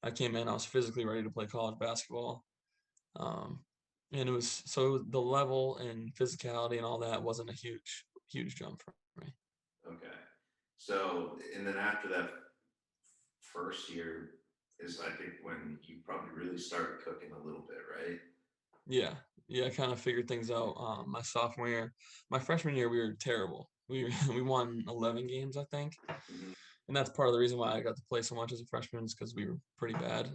I came in, I was physically ready to play college basketball. And it was the level and physicality and all that wasn't a huge jump for me. Okay. So, and then after that first year is, I think, when you probably really started cooking a little bit, right? Yeah. I kind of figured things out. My sophomore year, my freshman year, we were terrible. We won 11 games, I think. And that's part of the reason why I got to play so much as a freshman is because we were pretty bad.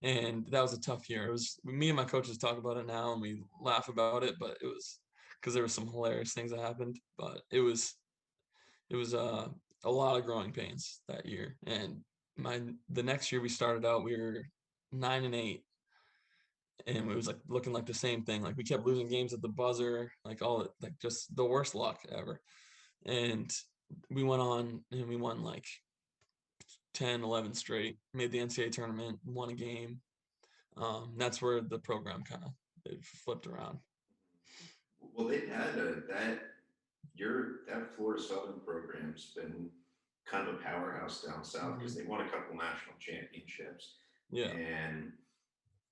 And that was a tough year. It was me and my coaches talk about it now and we laugh about it, but it was because there were some hilarious things that happened. But it was a lot of growing pains that year. And the next year we started out, we were 9-8, and it was like looking like the same thing. Like we kept losing games at the buzzer, like just the worst luck ever. And we went on and we won like 10, 11 straight, made the NCAA tournament, won a game. That's where the program kind of flipped around. Well, they've had that Florida Southern program's been kind of a powerhouse down south because they won a couple national championships. Yeah. And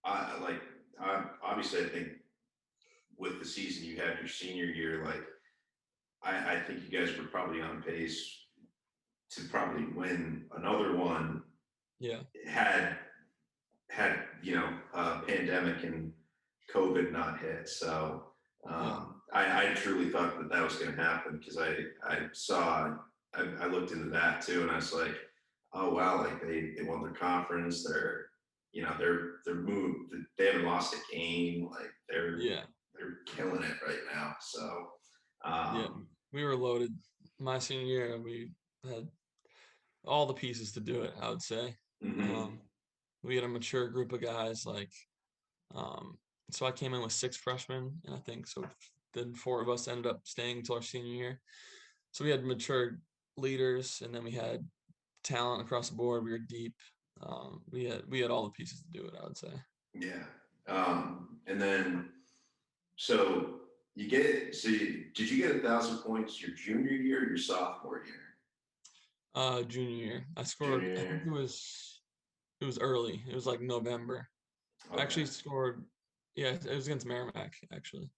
obviously I think with the season you had your senior year, like I think you guys were probably on pace to probably win another one. Yeah. Had pandemic and COVID not hit. So I truly thought that was going to happen because I looked into that too, and I was like, oh wow, like they won their conference. They're moved. They haven't lost a game. Like they're killing it right now. So we were loaded. My senior year, we had all the pieces to do it, I would say. We had a mature group of guys. So I came in with 6 freshmen, and I think so. Then 4 of us ended up staying until our senior year. So we had mature leaders, and then we had talent across the board. We were deep. We had all the pieces to do it, I would say. Yeah. And then, so did you get 1,000 points your junior year or your sophomore year? Junior year. I scored, Junior I think year. it was early. It was like November. I Okay. actually scored, yeah, it was against Merrimack, actually.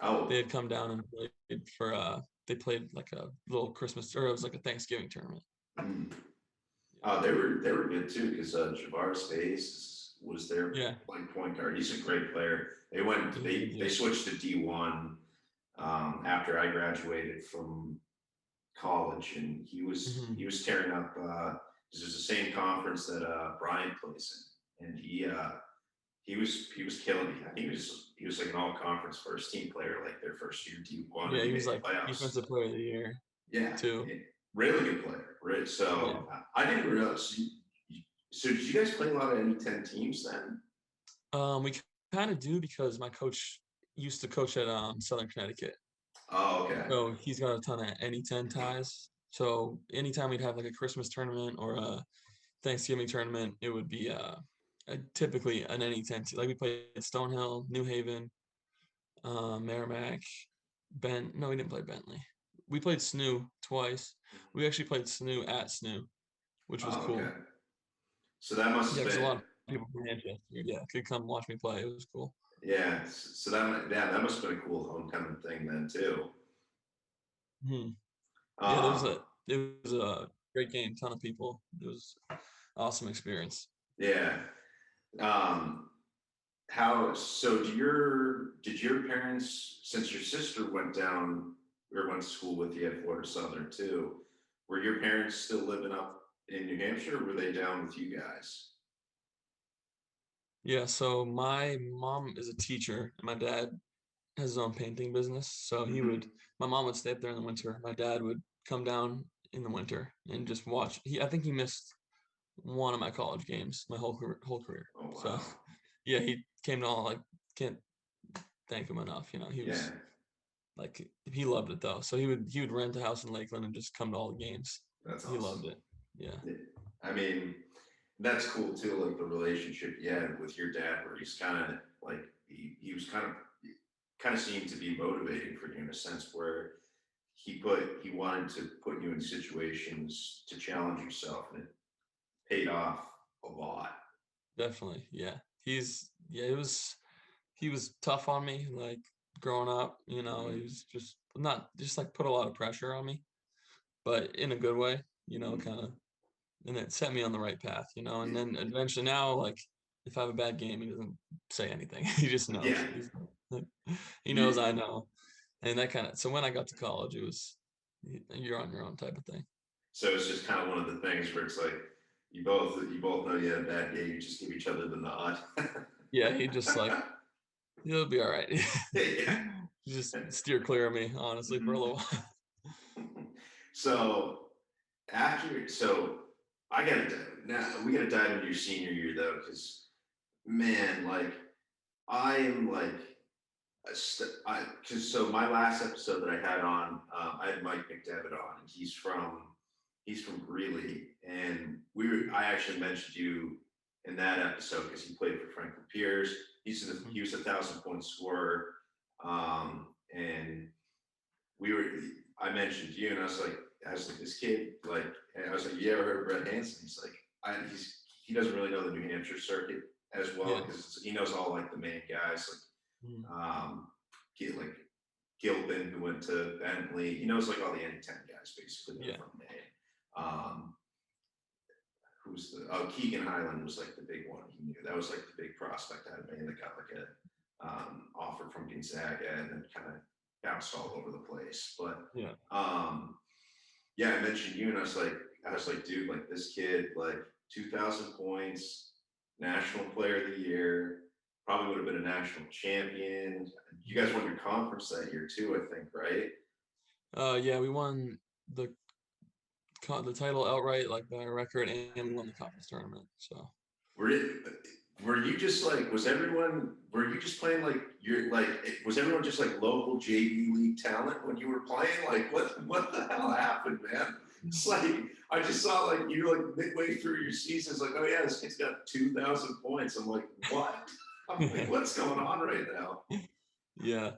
Oh. They had come down and played for they played like a little Christmas, or it was like a Thanksgiving tournament. Mm. They were good too, because Jabbar Space was their point guard. He's a great player. They switched to D1 after I graduated from college, and he was tearing up. This is the same conference that Brian plays in, and he was killing me. I think he was like an all conference first team player, like their first year D1. Yeah, He he was made like playoffs. defensive player of the year. Yeah, too. Really good player. Right. So I didn't realize. So did you guys play a lot of NE10 teams then? We kind of do, because my coach used to coach at Southern Connecticut. Oh, okay. So he's got a ton of NE10 ties. So anytime we'd have like a Christmas tournament or a Thanksgiving tournament, it would be typically an NE10 team. Like we played Stonehill, New Haven, Merrimack, No, we didn't play Bentley. We played SNU twice. We actually played SNU at SNU, which was cool. Okay. So that must have been a lot of people from Manchester, could come watch me play. It was cool. Yeah, so that must have been a cool homecoming thing then too. It was a great game, ton of people. It was awesome experience. Yeah. Did your parents, since your sister went to school with you at Florida Southern too, were your parents still living up in New Hampshire, or were they down with you guys? Yeah, so my mom is a teacher and my dad has his own painting business. So my mom would stay up there in the winter. My dad would come down in the winter and just watch. I think he missed one of my college games, my whole career. Oh, wow. So yeah, he came to all, can't thank him enough. He was he loved it though. So he would rent a house in Lakeland and just come to all the games. That's awesome. He loved it. Yeah. I mean, that's cool too, like the relationship you had with your dad, where he's kind of like he was kind of seemed to be motivating for you in a sense, where he wanted to put you in situations to challenge yourself, and it paid off a lot. Definitely, yeah. He was tough on me, like growing up. He was just put a lot of pressure on me, but in a good way. Kind of. And it set me on the right path, and then eventually now, like, if I have a bad game, he doesn't say anything. He just knows. Yeah. He knows I know. And that so when I got to college, it was, you're on your own type of thing. So it's just kind of one of the things where it's like, you both know you had a bad game, you just give each other the nod. Yeah, he just like, it'll be all right. Yeah. Just steer clear of me, honestly, for a little while. So we gotta dive into your senior year though, because man, like I am like, so my last episode that I had on, I had Mike McDevitt on, and he's from Greeley, and I actually mentioned you in that episode because he played for Franklin Pierce. He was 1,000-point scorer, and I mentioned you, and I was like, this kid, like, and I was like, you ever heard of Brett Hanson? He's like, he doesn't really know the New Hampshire circuit as well, because he knows all like the main guys, like Gilpin, who went to Bentley. He knows like all the NE10 guys basically from Maine. Keegan Highland was like the big one he knew. That was like the big prospect out of Maine that got like a offer from Gonzaga and then kind of bounced all over the place. But I mentioned you, and I was like, dude, like this kid, like 2,000 points, national player of the year, probably would have been a national champion. You guys won your conference that year too, I think, right? Yeah, we won the title outright, like by a record, and we won the conference tournament. So were you just like, were you just playing like, was everyone just like local JV league talent when you were playing? Like what the hell happened, man? It's like, I just saw like, you're like midway through your season, it's like, oh yeah, this kid's got 2,000 points. I'm like, what? I'm like, what's going on right now? Yeah.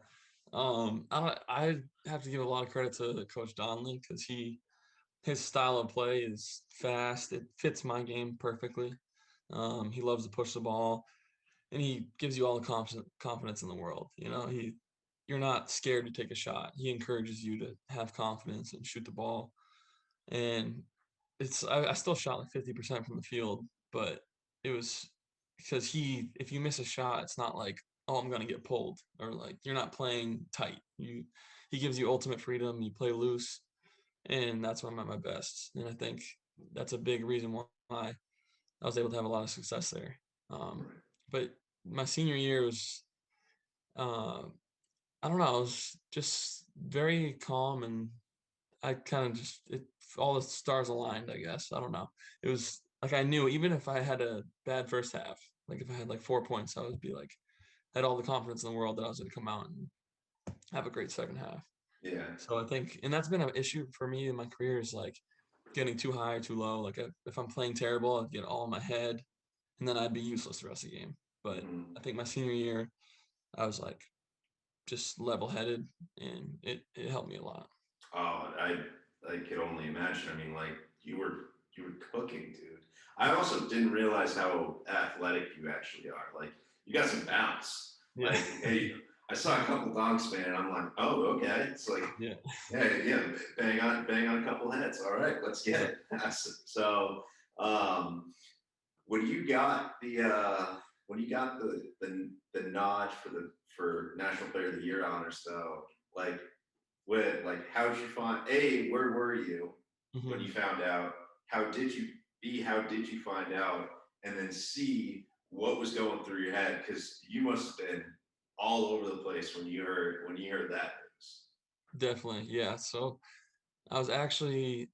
I have to give a lot of credit to Coach Donnelly because his style of play is fast. It fits my game perfectly. He loves to push the ball, and he gives you all the confidence in the world. You're not scared to take a shot. He encourages you to have confidence and shoot the ball. And I still shot like 50% from the field, but it was because if you miss a shot, it's not like, oh, I'm gonna get pulled, or like you're not playing tight. He gives you ultimate freedom. You play loose, and that's when I'm at my best. And I think that's a big reason why I was able to have a lot of success there. But my senior year was, uh, I don't know, I was just very calm, and I kind of all the stars aligned, I guess. I don't know. It was like I knew even if I had a bad first half, like if I had like 4 points, I would be like, had all the confidence in the world that I was going to come out and have a great second half. Yeah. So I think, and that's been an issue for me in my career is like getting too high or too low. Like if I'm playing terrible, I'd get all in my head, and then I'd be useless the rest of the game. But I think my senior year, I was like just level headed, and it helped me a lot. Oh, I could only imagine. I mean, like you were cooking, dude. I also didn't realize how athletic you actually are. Like you got some bounce. Yeah. Like, hey, I saw a couple donks, man, and I'm like, oh, okay. It's like, Yeah. yeah, bang on a couple heads. All right, let's get it. So, when you got the nod for National Player of the Year honors, though, like how did you find where were you when you found out? How did you find out? And then C, what was going through your head? Because you must have been all over the place when you heard that news. Definitely. Yeah. So I was actually,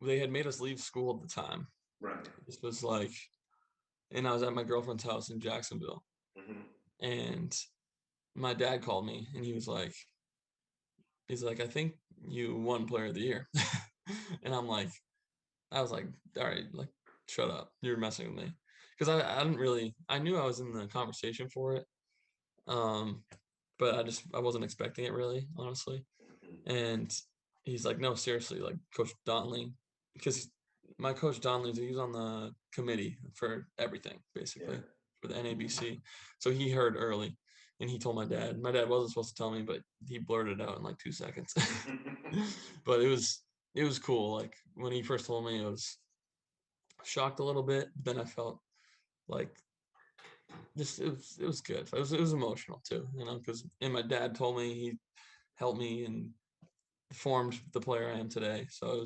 they had made us leave school at the time. Right. This was like, and I was at my girlfriend's house in Jacksonville. Mm-hmm. And my dad called me, and he's like, I think you won Player of the Year. And I was like, all right, like, shut up. You're messing with me. Because I didn't really, I knew I was in the conversation for it. But I wasn't expecting it really, honestly. And he's like, no, seriously, like Coach Donnelly, because my coach Donnelly, he was on the committee for everything, basically, for the NABC. So he heard early, and he told my dad. My dad wasn't supposed to tell me, but he blurted it out in like 2 seconds. But it was cool. Like when he first told me, I was shocked a little bit. Then I felt like just it was good. It was emotional too, because and my dad told me, he helped me and formed the player I am today. So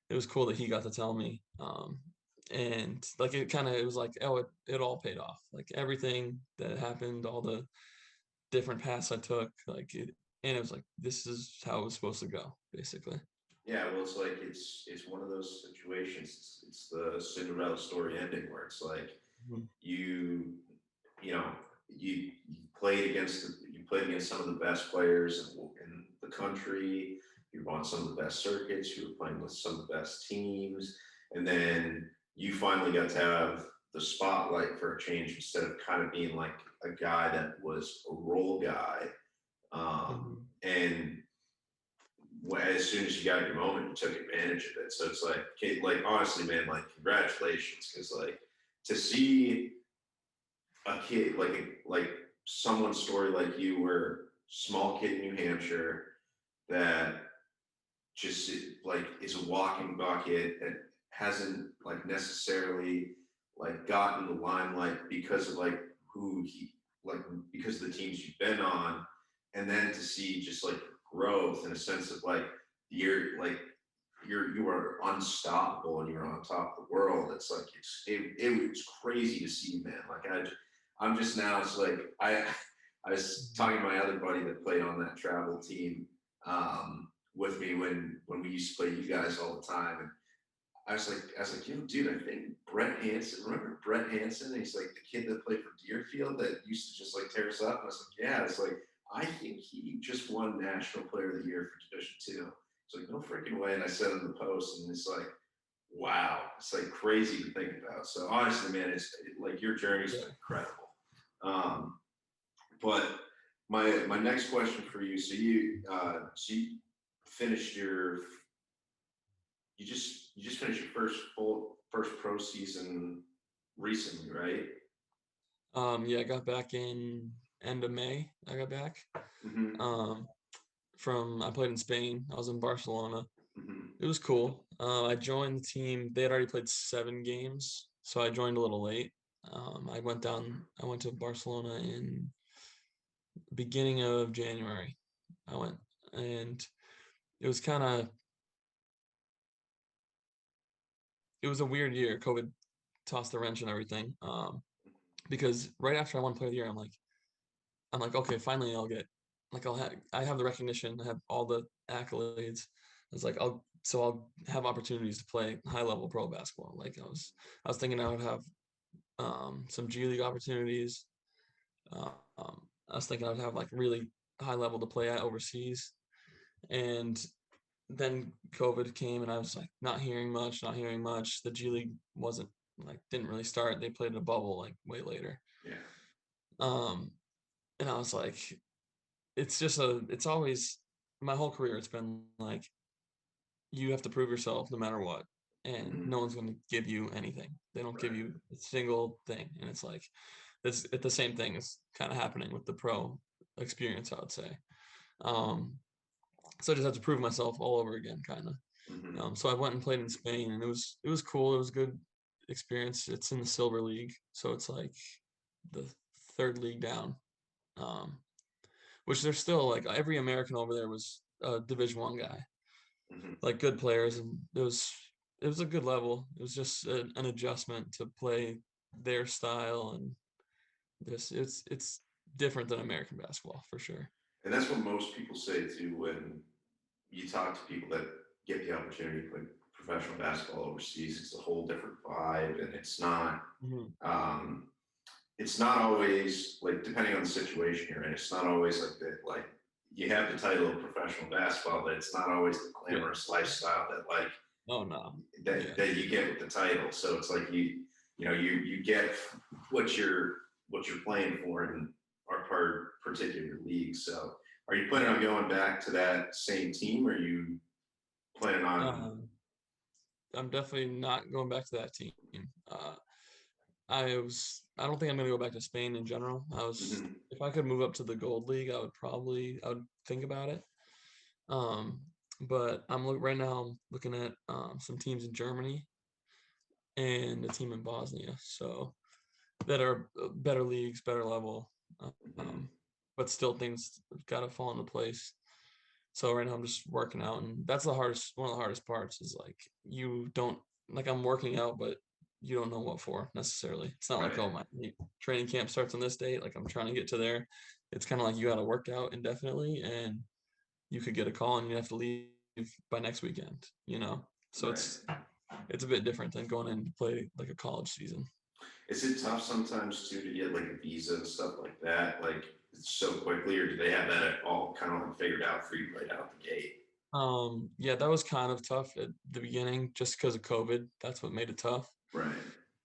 it was cool that he got to tell me. And like it was like, oh, it all paid off. Like everything that happened, all the different paths I took, and it was like, this is how it was supposed to go, basically. Yeah, well, it's like it's one of those situations. It's the Cinderella story ending where it's like you you know you played against some of the best players in the country. You were on some of the best circuits. You were playing with some of the best teams, and then you finally got to have the spotlight for a change instead of kind of being like a guy that was a role guy. And as soon as you got your moment, you took advantage of it. So it's like, okay, like honestly, man, like congratulations, because like to see a kid like someone's story like you, where small kid in New Hampshire that just like is a walking bucket that hasn't like necessarily like gotten the limelight because of like who he like because of the teams you've been on, and then to see just like growth in a sense of like you are unstoppable and you're on top of the world. It's like it was crazy to see, man. Like I'm just now, it's like I was talking to my other buddy that played on that travel team with me when we used to play you guys all the time, and I was like, yo, dude, I think Brett Hanson, remember Brett Hanson? He's like the kid that played for Deerfield that used to just like tear us up. And I was like, yeah, it's like, I think he just won National Player of the Year for Division II. It's like, no freaking way. And I said in the post, and it's like, wow, it's like crazy to think about. So honestly, man, like your journey's incredible. But My next question for you. So you finished you just finished your first pro season recently, right? Yeah, I got back in end of May. I got back. Mm-hmm. I played in Spain. I was in Barcelona. Mm-hmm. It was cool. I joined the team. They had already played 7 games, so I joined a little late. I went to Barcelona in beginning of January. I went, and it was kind of it was a weird year. COVID tossed the wrench and everything. Because right after I won Player of the Year, I'm like, okay, finally I have the recognition, I have all the accolades. It's like I'll have opportunities to play high level pro basketball. Like I was thinking I would have some G League opportunities. I was thinking I would have like really high level to play at overseas. And then COVID came and I was like not hearing much. The G League didn't really start. They played in a bubble like way later. Yeah. And I was like, it's always my whole career. It's been like, you have to prove yourself no matter what. And Mm-hmm. no one's going to give you anything. They don't give you a single thing. And it's like, it's the same thing is kind of happening with the pro experience, I would say. So I just had to prove myself all over again, kind of. Mm-hmm. So I went and played in Spain, and it was cool. It was a good experience. It's in the Silver League, so it's like the third league down. Um, which there's still like every American over there was a Division 1 guy, Mm-hmm. like good players, and it was a good level. It was just an adjustment to play their style, and it's different than American basketball for sure. And that's what most people say too when you talk to people that get the opportunity to play professional basketball overseas. It's a whole different vibe, and Mm-hmm. um, it's not always like depending on the situation you're in. It's not always like that. Like you have the title of professional basketball, but it's not always the glamorous lifestyle that like Oh no. that you get with the title. So it's like you get what you're playing for in our particular league. So are you planning on going back to that same team, or are you planning on I'm definitely not going back to that team. Uh, I don't think I'm gonna go back to Spain in general. Mhm. If I could move up to the Gold League, I would think about it. Um, but right now I'm looking at some teams in Germany and a team in Bosnia, so that are better leagues, better level, Mhm. but still things got to fall into place. So right now I'm just working out, and that's one of the hardest parts is like you don't like I'm working out, but you don't know what for necessarily. It's not like, Right. oh, my training camp starts on this date. Like I'm trying to get to there. It's kind of like you got to work out indefinitely, and you could get a call and you have to leave by next weekend. So Right. it's a bit different than going in to play like a college season. Is it tough sometimes too to get like a visa and stuff like that, like so quickly, or do they have that all kind of like figured out for you right out the gate? Yeah, that was kind of tough at the beginning just because of COVID. That's what made it tough. Right.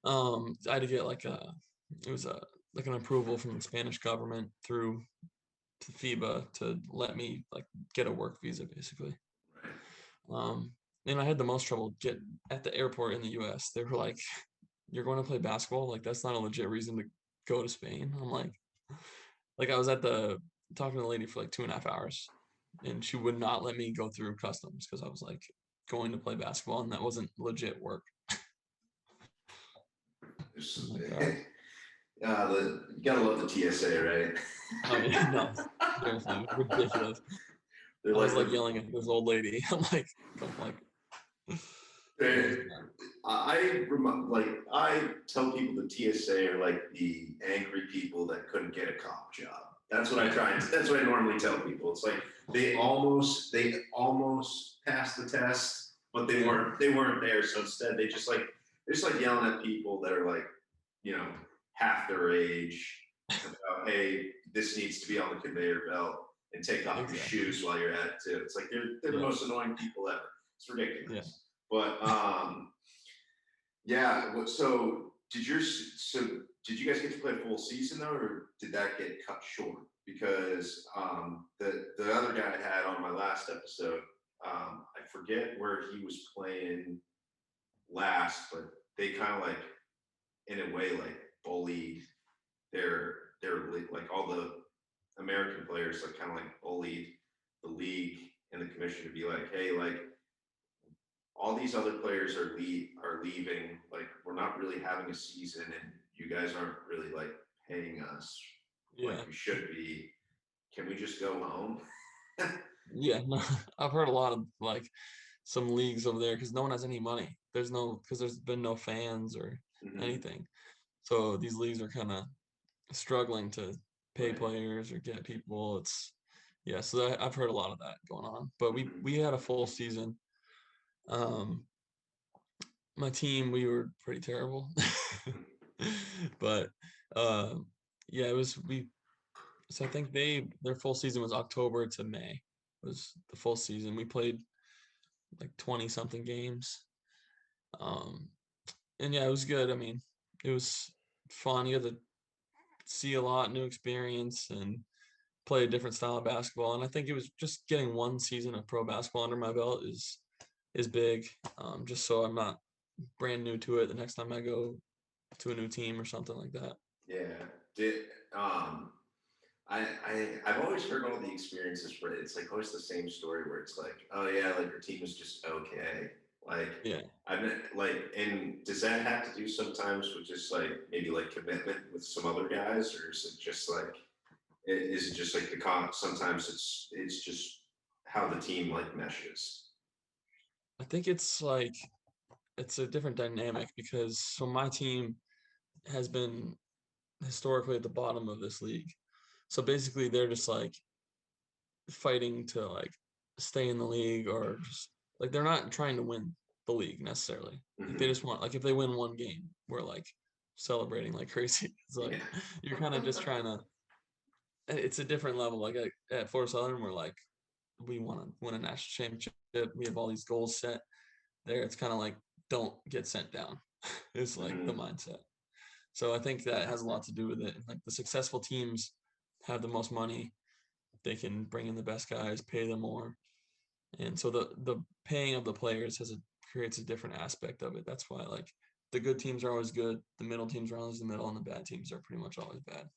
I had to get it was like an approval from the Spanish government through to FIBA to let me like get a work visa basically. Right. And I had the most trouble get at the airport in the US. They were like, "You're going to play basketball? Like that's not a legit reason to go to Spain." I'm like I was talking to the lady for like 2.5 hours, and she would not let me go through customs because I was like going to play basketball and that wasn't legit work. There's, Like, all right. you gotta love the TSA, right? Oh yeah, no, seriously, ridiculous. They're I was like like yelling at this old lady. I'm like, I tell people the TSA are like the angry people that couldn't get a cop job. That's what that's what I normally tell people. It's like they almost passed the test, but they weren't there. So instead they're just like yelling at people that are like, half their age about, hey, this needs to be on the conveyor belt and take off your shoes while you're at it too. It's like they're the most annoying people ever. It's ridiculous. Yeah. But yeah. So did you guys get to play a full season though, or did that get cut short? because the other guy I had on my last episode, I forget where he was playing last, but they kind of like, in a way, like bullied their like all the American players, like kind of like bullied the league and the commission to be like, hey, like all these other players are leaving. Like we're not really having a season, and you guys aren't really like paying us like we should be. Can we just go home? Yeah, no, I've heard a lot of like some leagues over there because no one has any money. Because there's been no fans or anything. So these leagues are kind of struggling to pay players or get people. So I've heard a lot of that going on. But we had a full season. My team, we were pretty terrible. But yeah, it was we so I think their full season was October to May was the full season. We played like 20 something games. Um and yeah, it was good. I mean, it was fun. You had to see a lot, new experience, and play a different style of basketball. And I think it was just getting one season of pro basketball under my belt is big. Just so I'm not brand new to it the next time I go to a new team or something like that. Yeah. Did I've always heard all the experiences where it's like always the same story where it's like, oh yeah, like your team is just okay. Like Yeah. I've been like, and does that have to do sometimes with just like maybe like commitment with some other guys, or is it just like is it just like the sometimes it's just how the team like meshes? I think it's a different dynamic because so my team has been historically at the bottom of this league. So basically they're just like fighting to like stay in the league or just like they're not trying to win the league necessarily. Like they just want like if they win one game, we're like celebrating like crazy. It's like you're kind of just trying to it's a different level. Like at Florida Southern, we're like we want to win a national championship. We have all these goals set there. It's kind of like don't get sent down. It's like the mindset. So I think that has a lot to do with it. Like the successful teams have the most money. They can bring in the best guys, pay them more. And so the paying of the players creates a different aspect of it. That's why like the good teams are always good, the middle teams are always the middle, and the bad teams are pretty much always bad.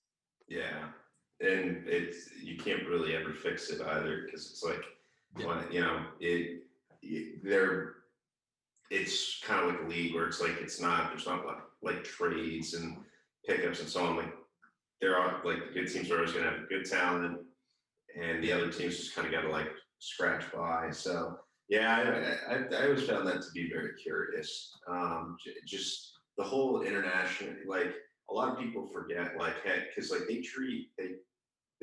Yeah, and it's you can't really ever fix it either because it's like, you know, they're it's kind of like a league where it's like there's not like trades and pickups and so on. Like there are like the good teams are always going to have good talent, and the other teams just kind of got to like scratch by. So yeah, I always found that to be very curious. Just the whole international, like a lot of people forget, like, because like they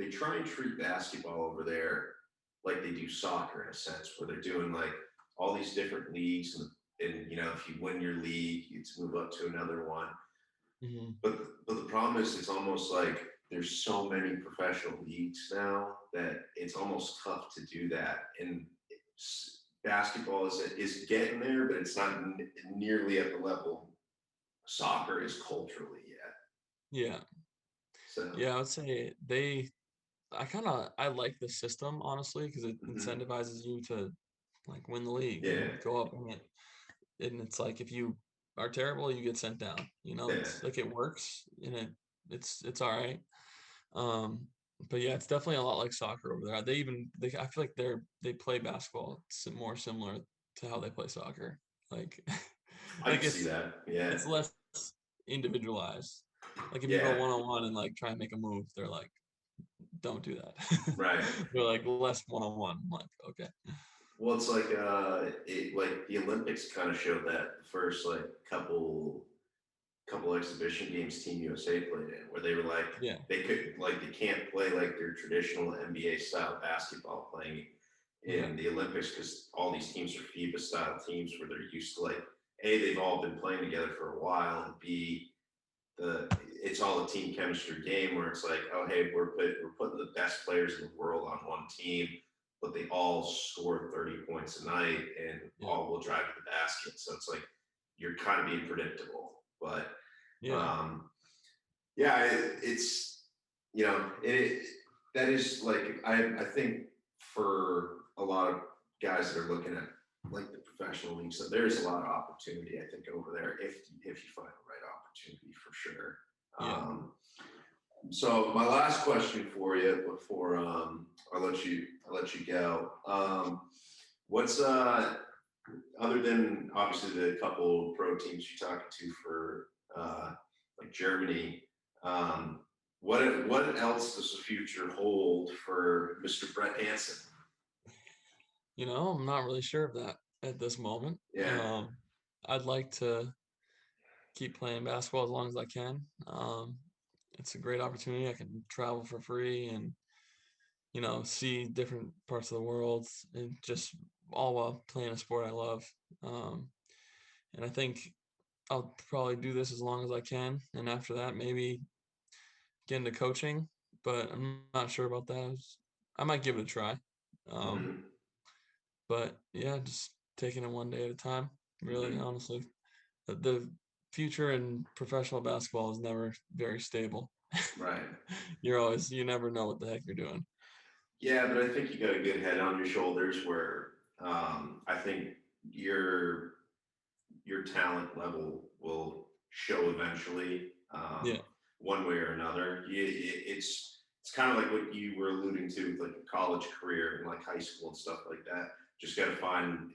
try and treat basketball over there like they do soccer in a sense, where they're doing like all these different leagues, and you know, if you win your league, you move up to another one. But the problem is, it's almost like there's so many professional leagues now that it's almost tough to do that. And basketball is getting there, but it's not nearly at the level soccer is culturally yet. Yeah. So Yeah, I would say I like the system honestly because it incentivizes you to like win the league and go up in it. And it's like if you are terrible, you get sent down. You know, it's like it works and it's all right. But yeah, it's definitely a lot like soccer over there. I feel like they play basketball more similar to how they play soccer. Like I can see that. Yeah, it's less individualized. Like if you go 1-on-1 and like try and make a move, they're like, don't do that. Right. They're like less 1-on-1. I'm like, okay. Well, it's like like the Olympics kind of showed that the first like couple exhibition games Team USA played in, where they were like they can't play like their traditional NBA style basketball playing in the Olympics because all these teams are FIBA style teams where they're used to like they've all been playing together for a while, and B it's all a team chemistry game where it's like, oh hey, we're putting the best players in the world on one team, but they all score 30 points a night and all will drive to the basket. So it's like you're kind of being predictable. But it's you know that is like, I think for a lot of guys that are looking at like the professional league, so there's a lot of opportunity, I think, over there if you find the right opportunity for sure. Yeah. So my last question for you before I let you go. What's other than obviously the couple pro teams you're talking to for like Germany, what else does the future hold for Mr. Brett Hanson? I'm not really sure of that at this moment. Yeah. I'd like to keep playing basketball as long as I can. It's a great opportunity. I can travel for free and, see different parts of the world, and just all while playing a sport I love. And I think I'll probably do this as long as I can. And after that, maybe get into coaching, but I'm not sure about that. I might give it a try. But yeah, just taking it one day at a time, really, honestly. The future in professional basketball is never very stable. Right. You never know what the heck you're doing. Yeah, but I think you got a good head on your shoulders where I think your talent level will show eventually, one way or another. It's kind of like what you were alluding to with like a college career and like high school and stuff like that. Just got to find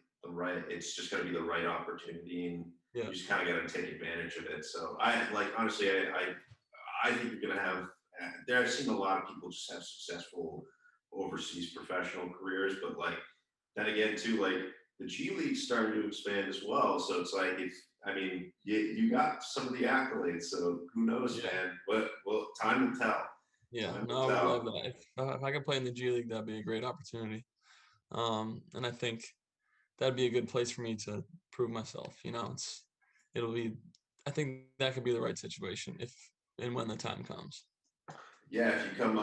it's just got to be the right opportunity, and you just kind of got to take advantage of it. So honestly, I think you're going to have, I've seen a lot of people just have successful overseas professional careers, but like, then again too, like the G League's starting to expand as well. So it's like, you got some of the accolades, so who knows, man, well, time will tell. Yeah, I would love that. If I could play in the G League, that'd be a great opportunity. And I think that'd be a good place for me to prove myself. I think that could be the right situation if and when the time comes. Yeah, if you come,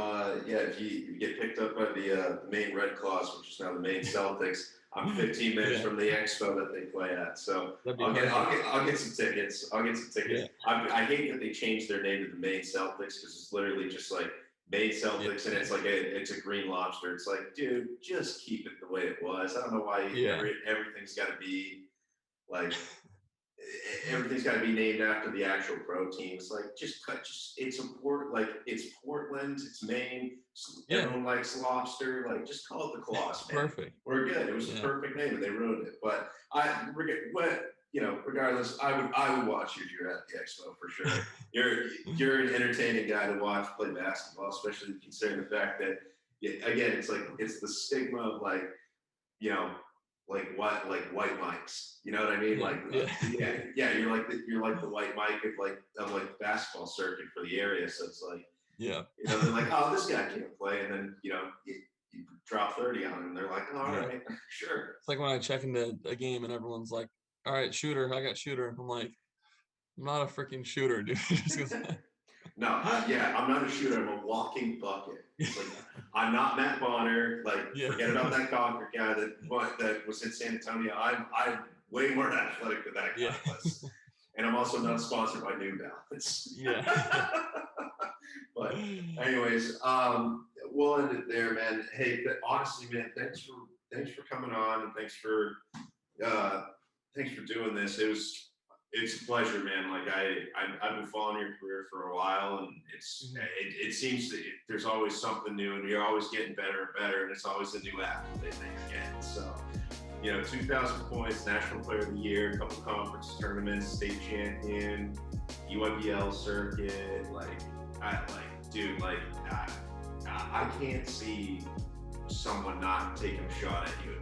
if you get picked up by the Maine Red Claws, which is now the Maine Celtics, I'm 15 minutes from the expo that they play at, so I'll get some tickets. Yeah. I hate that they changed their name to the Maine Celtics because it's literally just like Maine Celtics, and it's like it's a green lobster. It's like, dude, just keep it the way it was. I don't know why everything's got to be like. Everything's got to be named after the actual pro teams. Like, it's Portland, it's Maine. Everyone likes lobster. Like, just call it the Claws, man. Perfect. We're good. It was a perfect name, and they ruined it. But regardless, I would watch you if you're at the expo for sure. You're an entertaining guy to watch play basketball, especially considering the fact that again, it's the stigma of like white mics, you know what I mean? You're like the white mic of the basketball circuit for the area. So it's like, they're like, oh, this guy can't play, and then you drop 30 on him, and they're like, oh, all right, sure. It's like when I check into a game and everyone's like, all right, shooter, I got shooter. I'm like, I'm not a freaking shooter, dude. No, I'm not a shooter. I'm a walking bucket. Like, I'm not Matt Bonner. Forget about that Conker guy that was in San Antonio. I'm way more athletic than that guy was. And I'm also not sponsored by New Balance. But anyways, we'll end it there, man. Hey, honestly, man, thanks for coming on, and thanks for doing this. It's a pleasure, man. Like I've been following your career for a while, and it seems that there's always something new, and you're always getting better and better, and it's always a new athlete that you're getting. So, 2,000 points, National Player of the Year, a couple conference tournaments, state champion, UIBL circuit. I can't see someone not taking a shot at you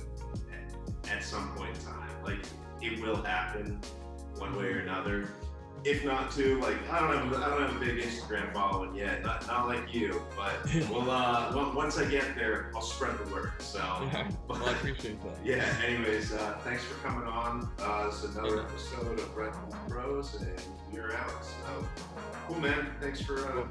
at some point in time. Like, it will happen one way or another. If not too, I don't have a big Instagram following yet, not like you, but we'll once I get there, I'll spread the word. So well, I appreciate that. Yeah. Anyways, thanks for coming on. This is another episode of Red Pros, and we're out. So cool, man. Thanks for coming on.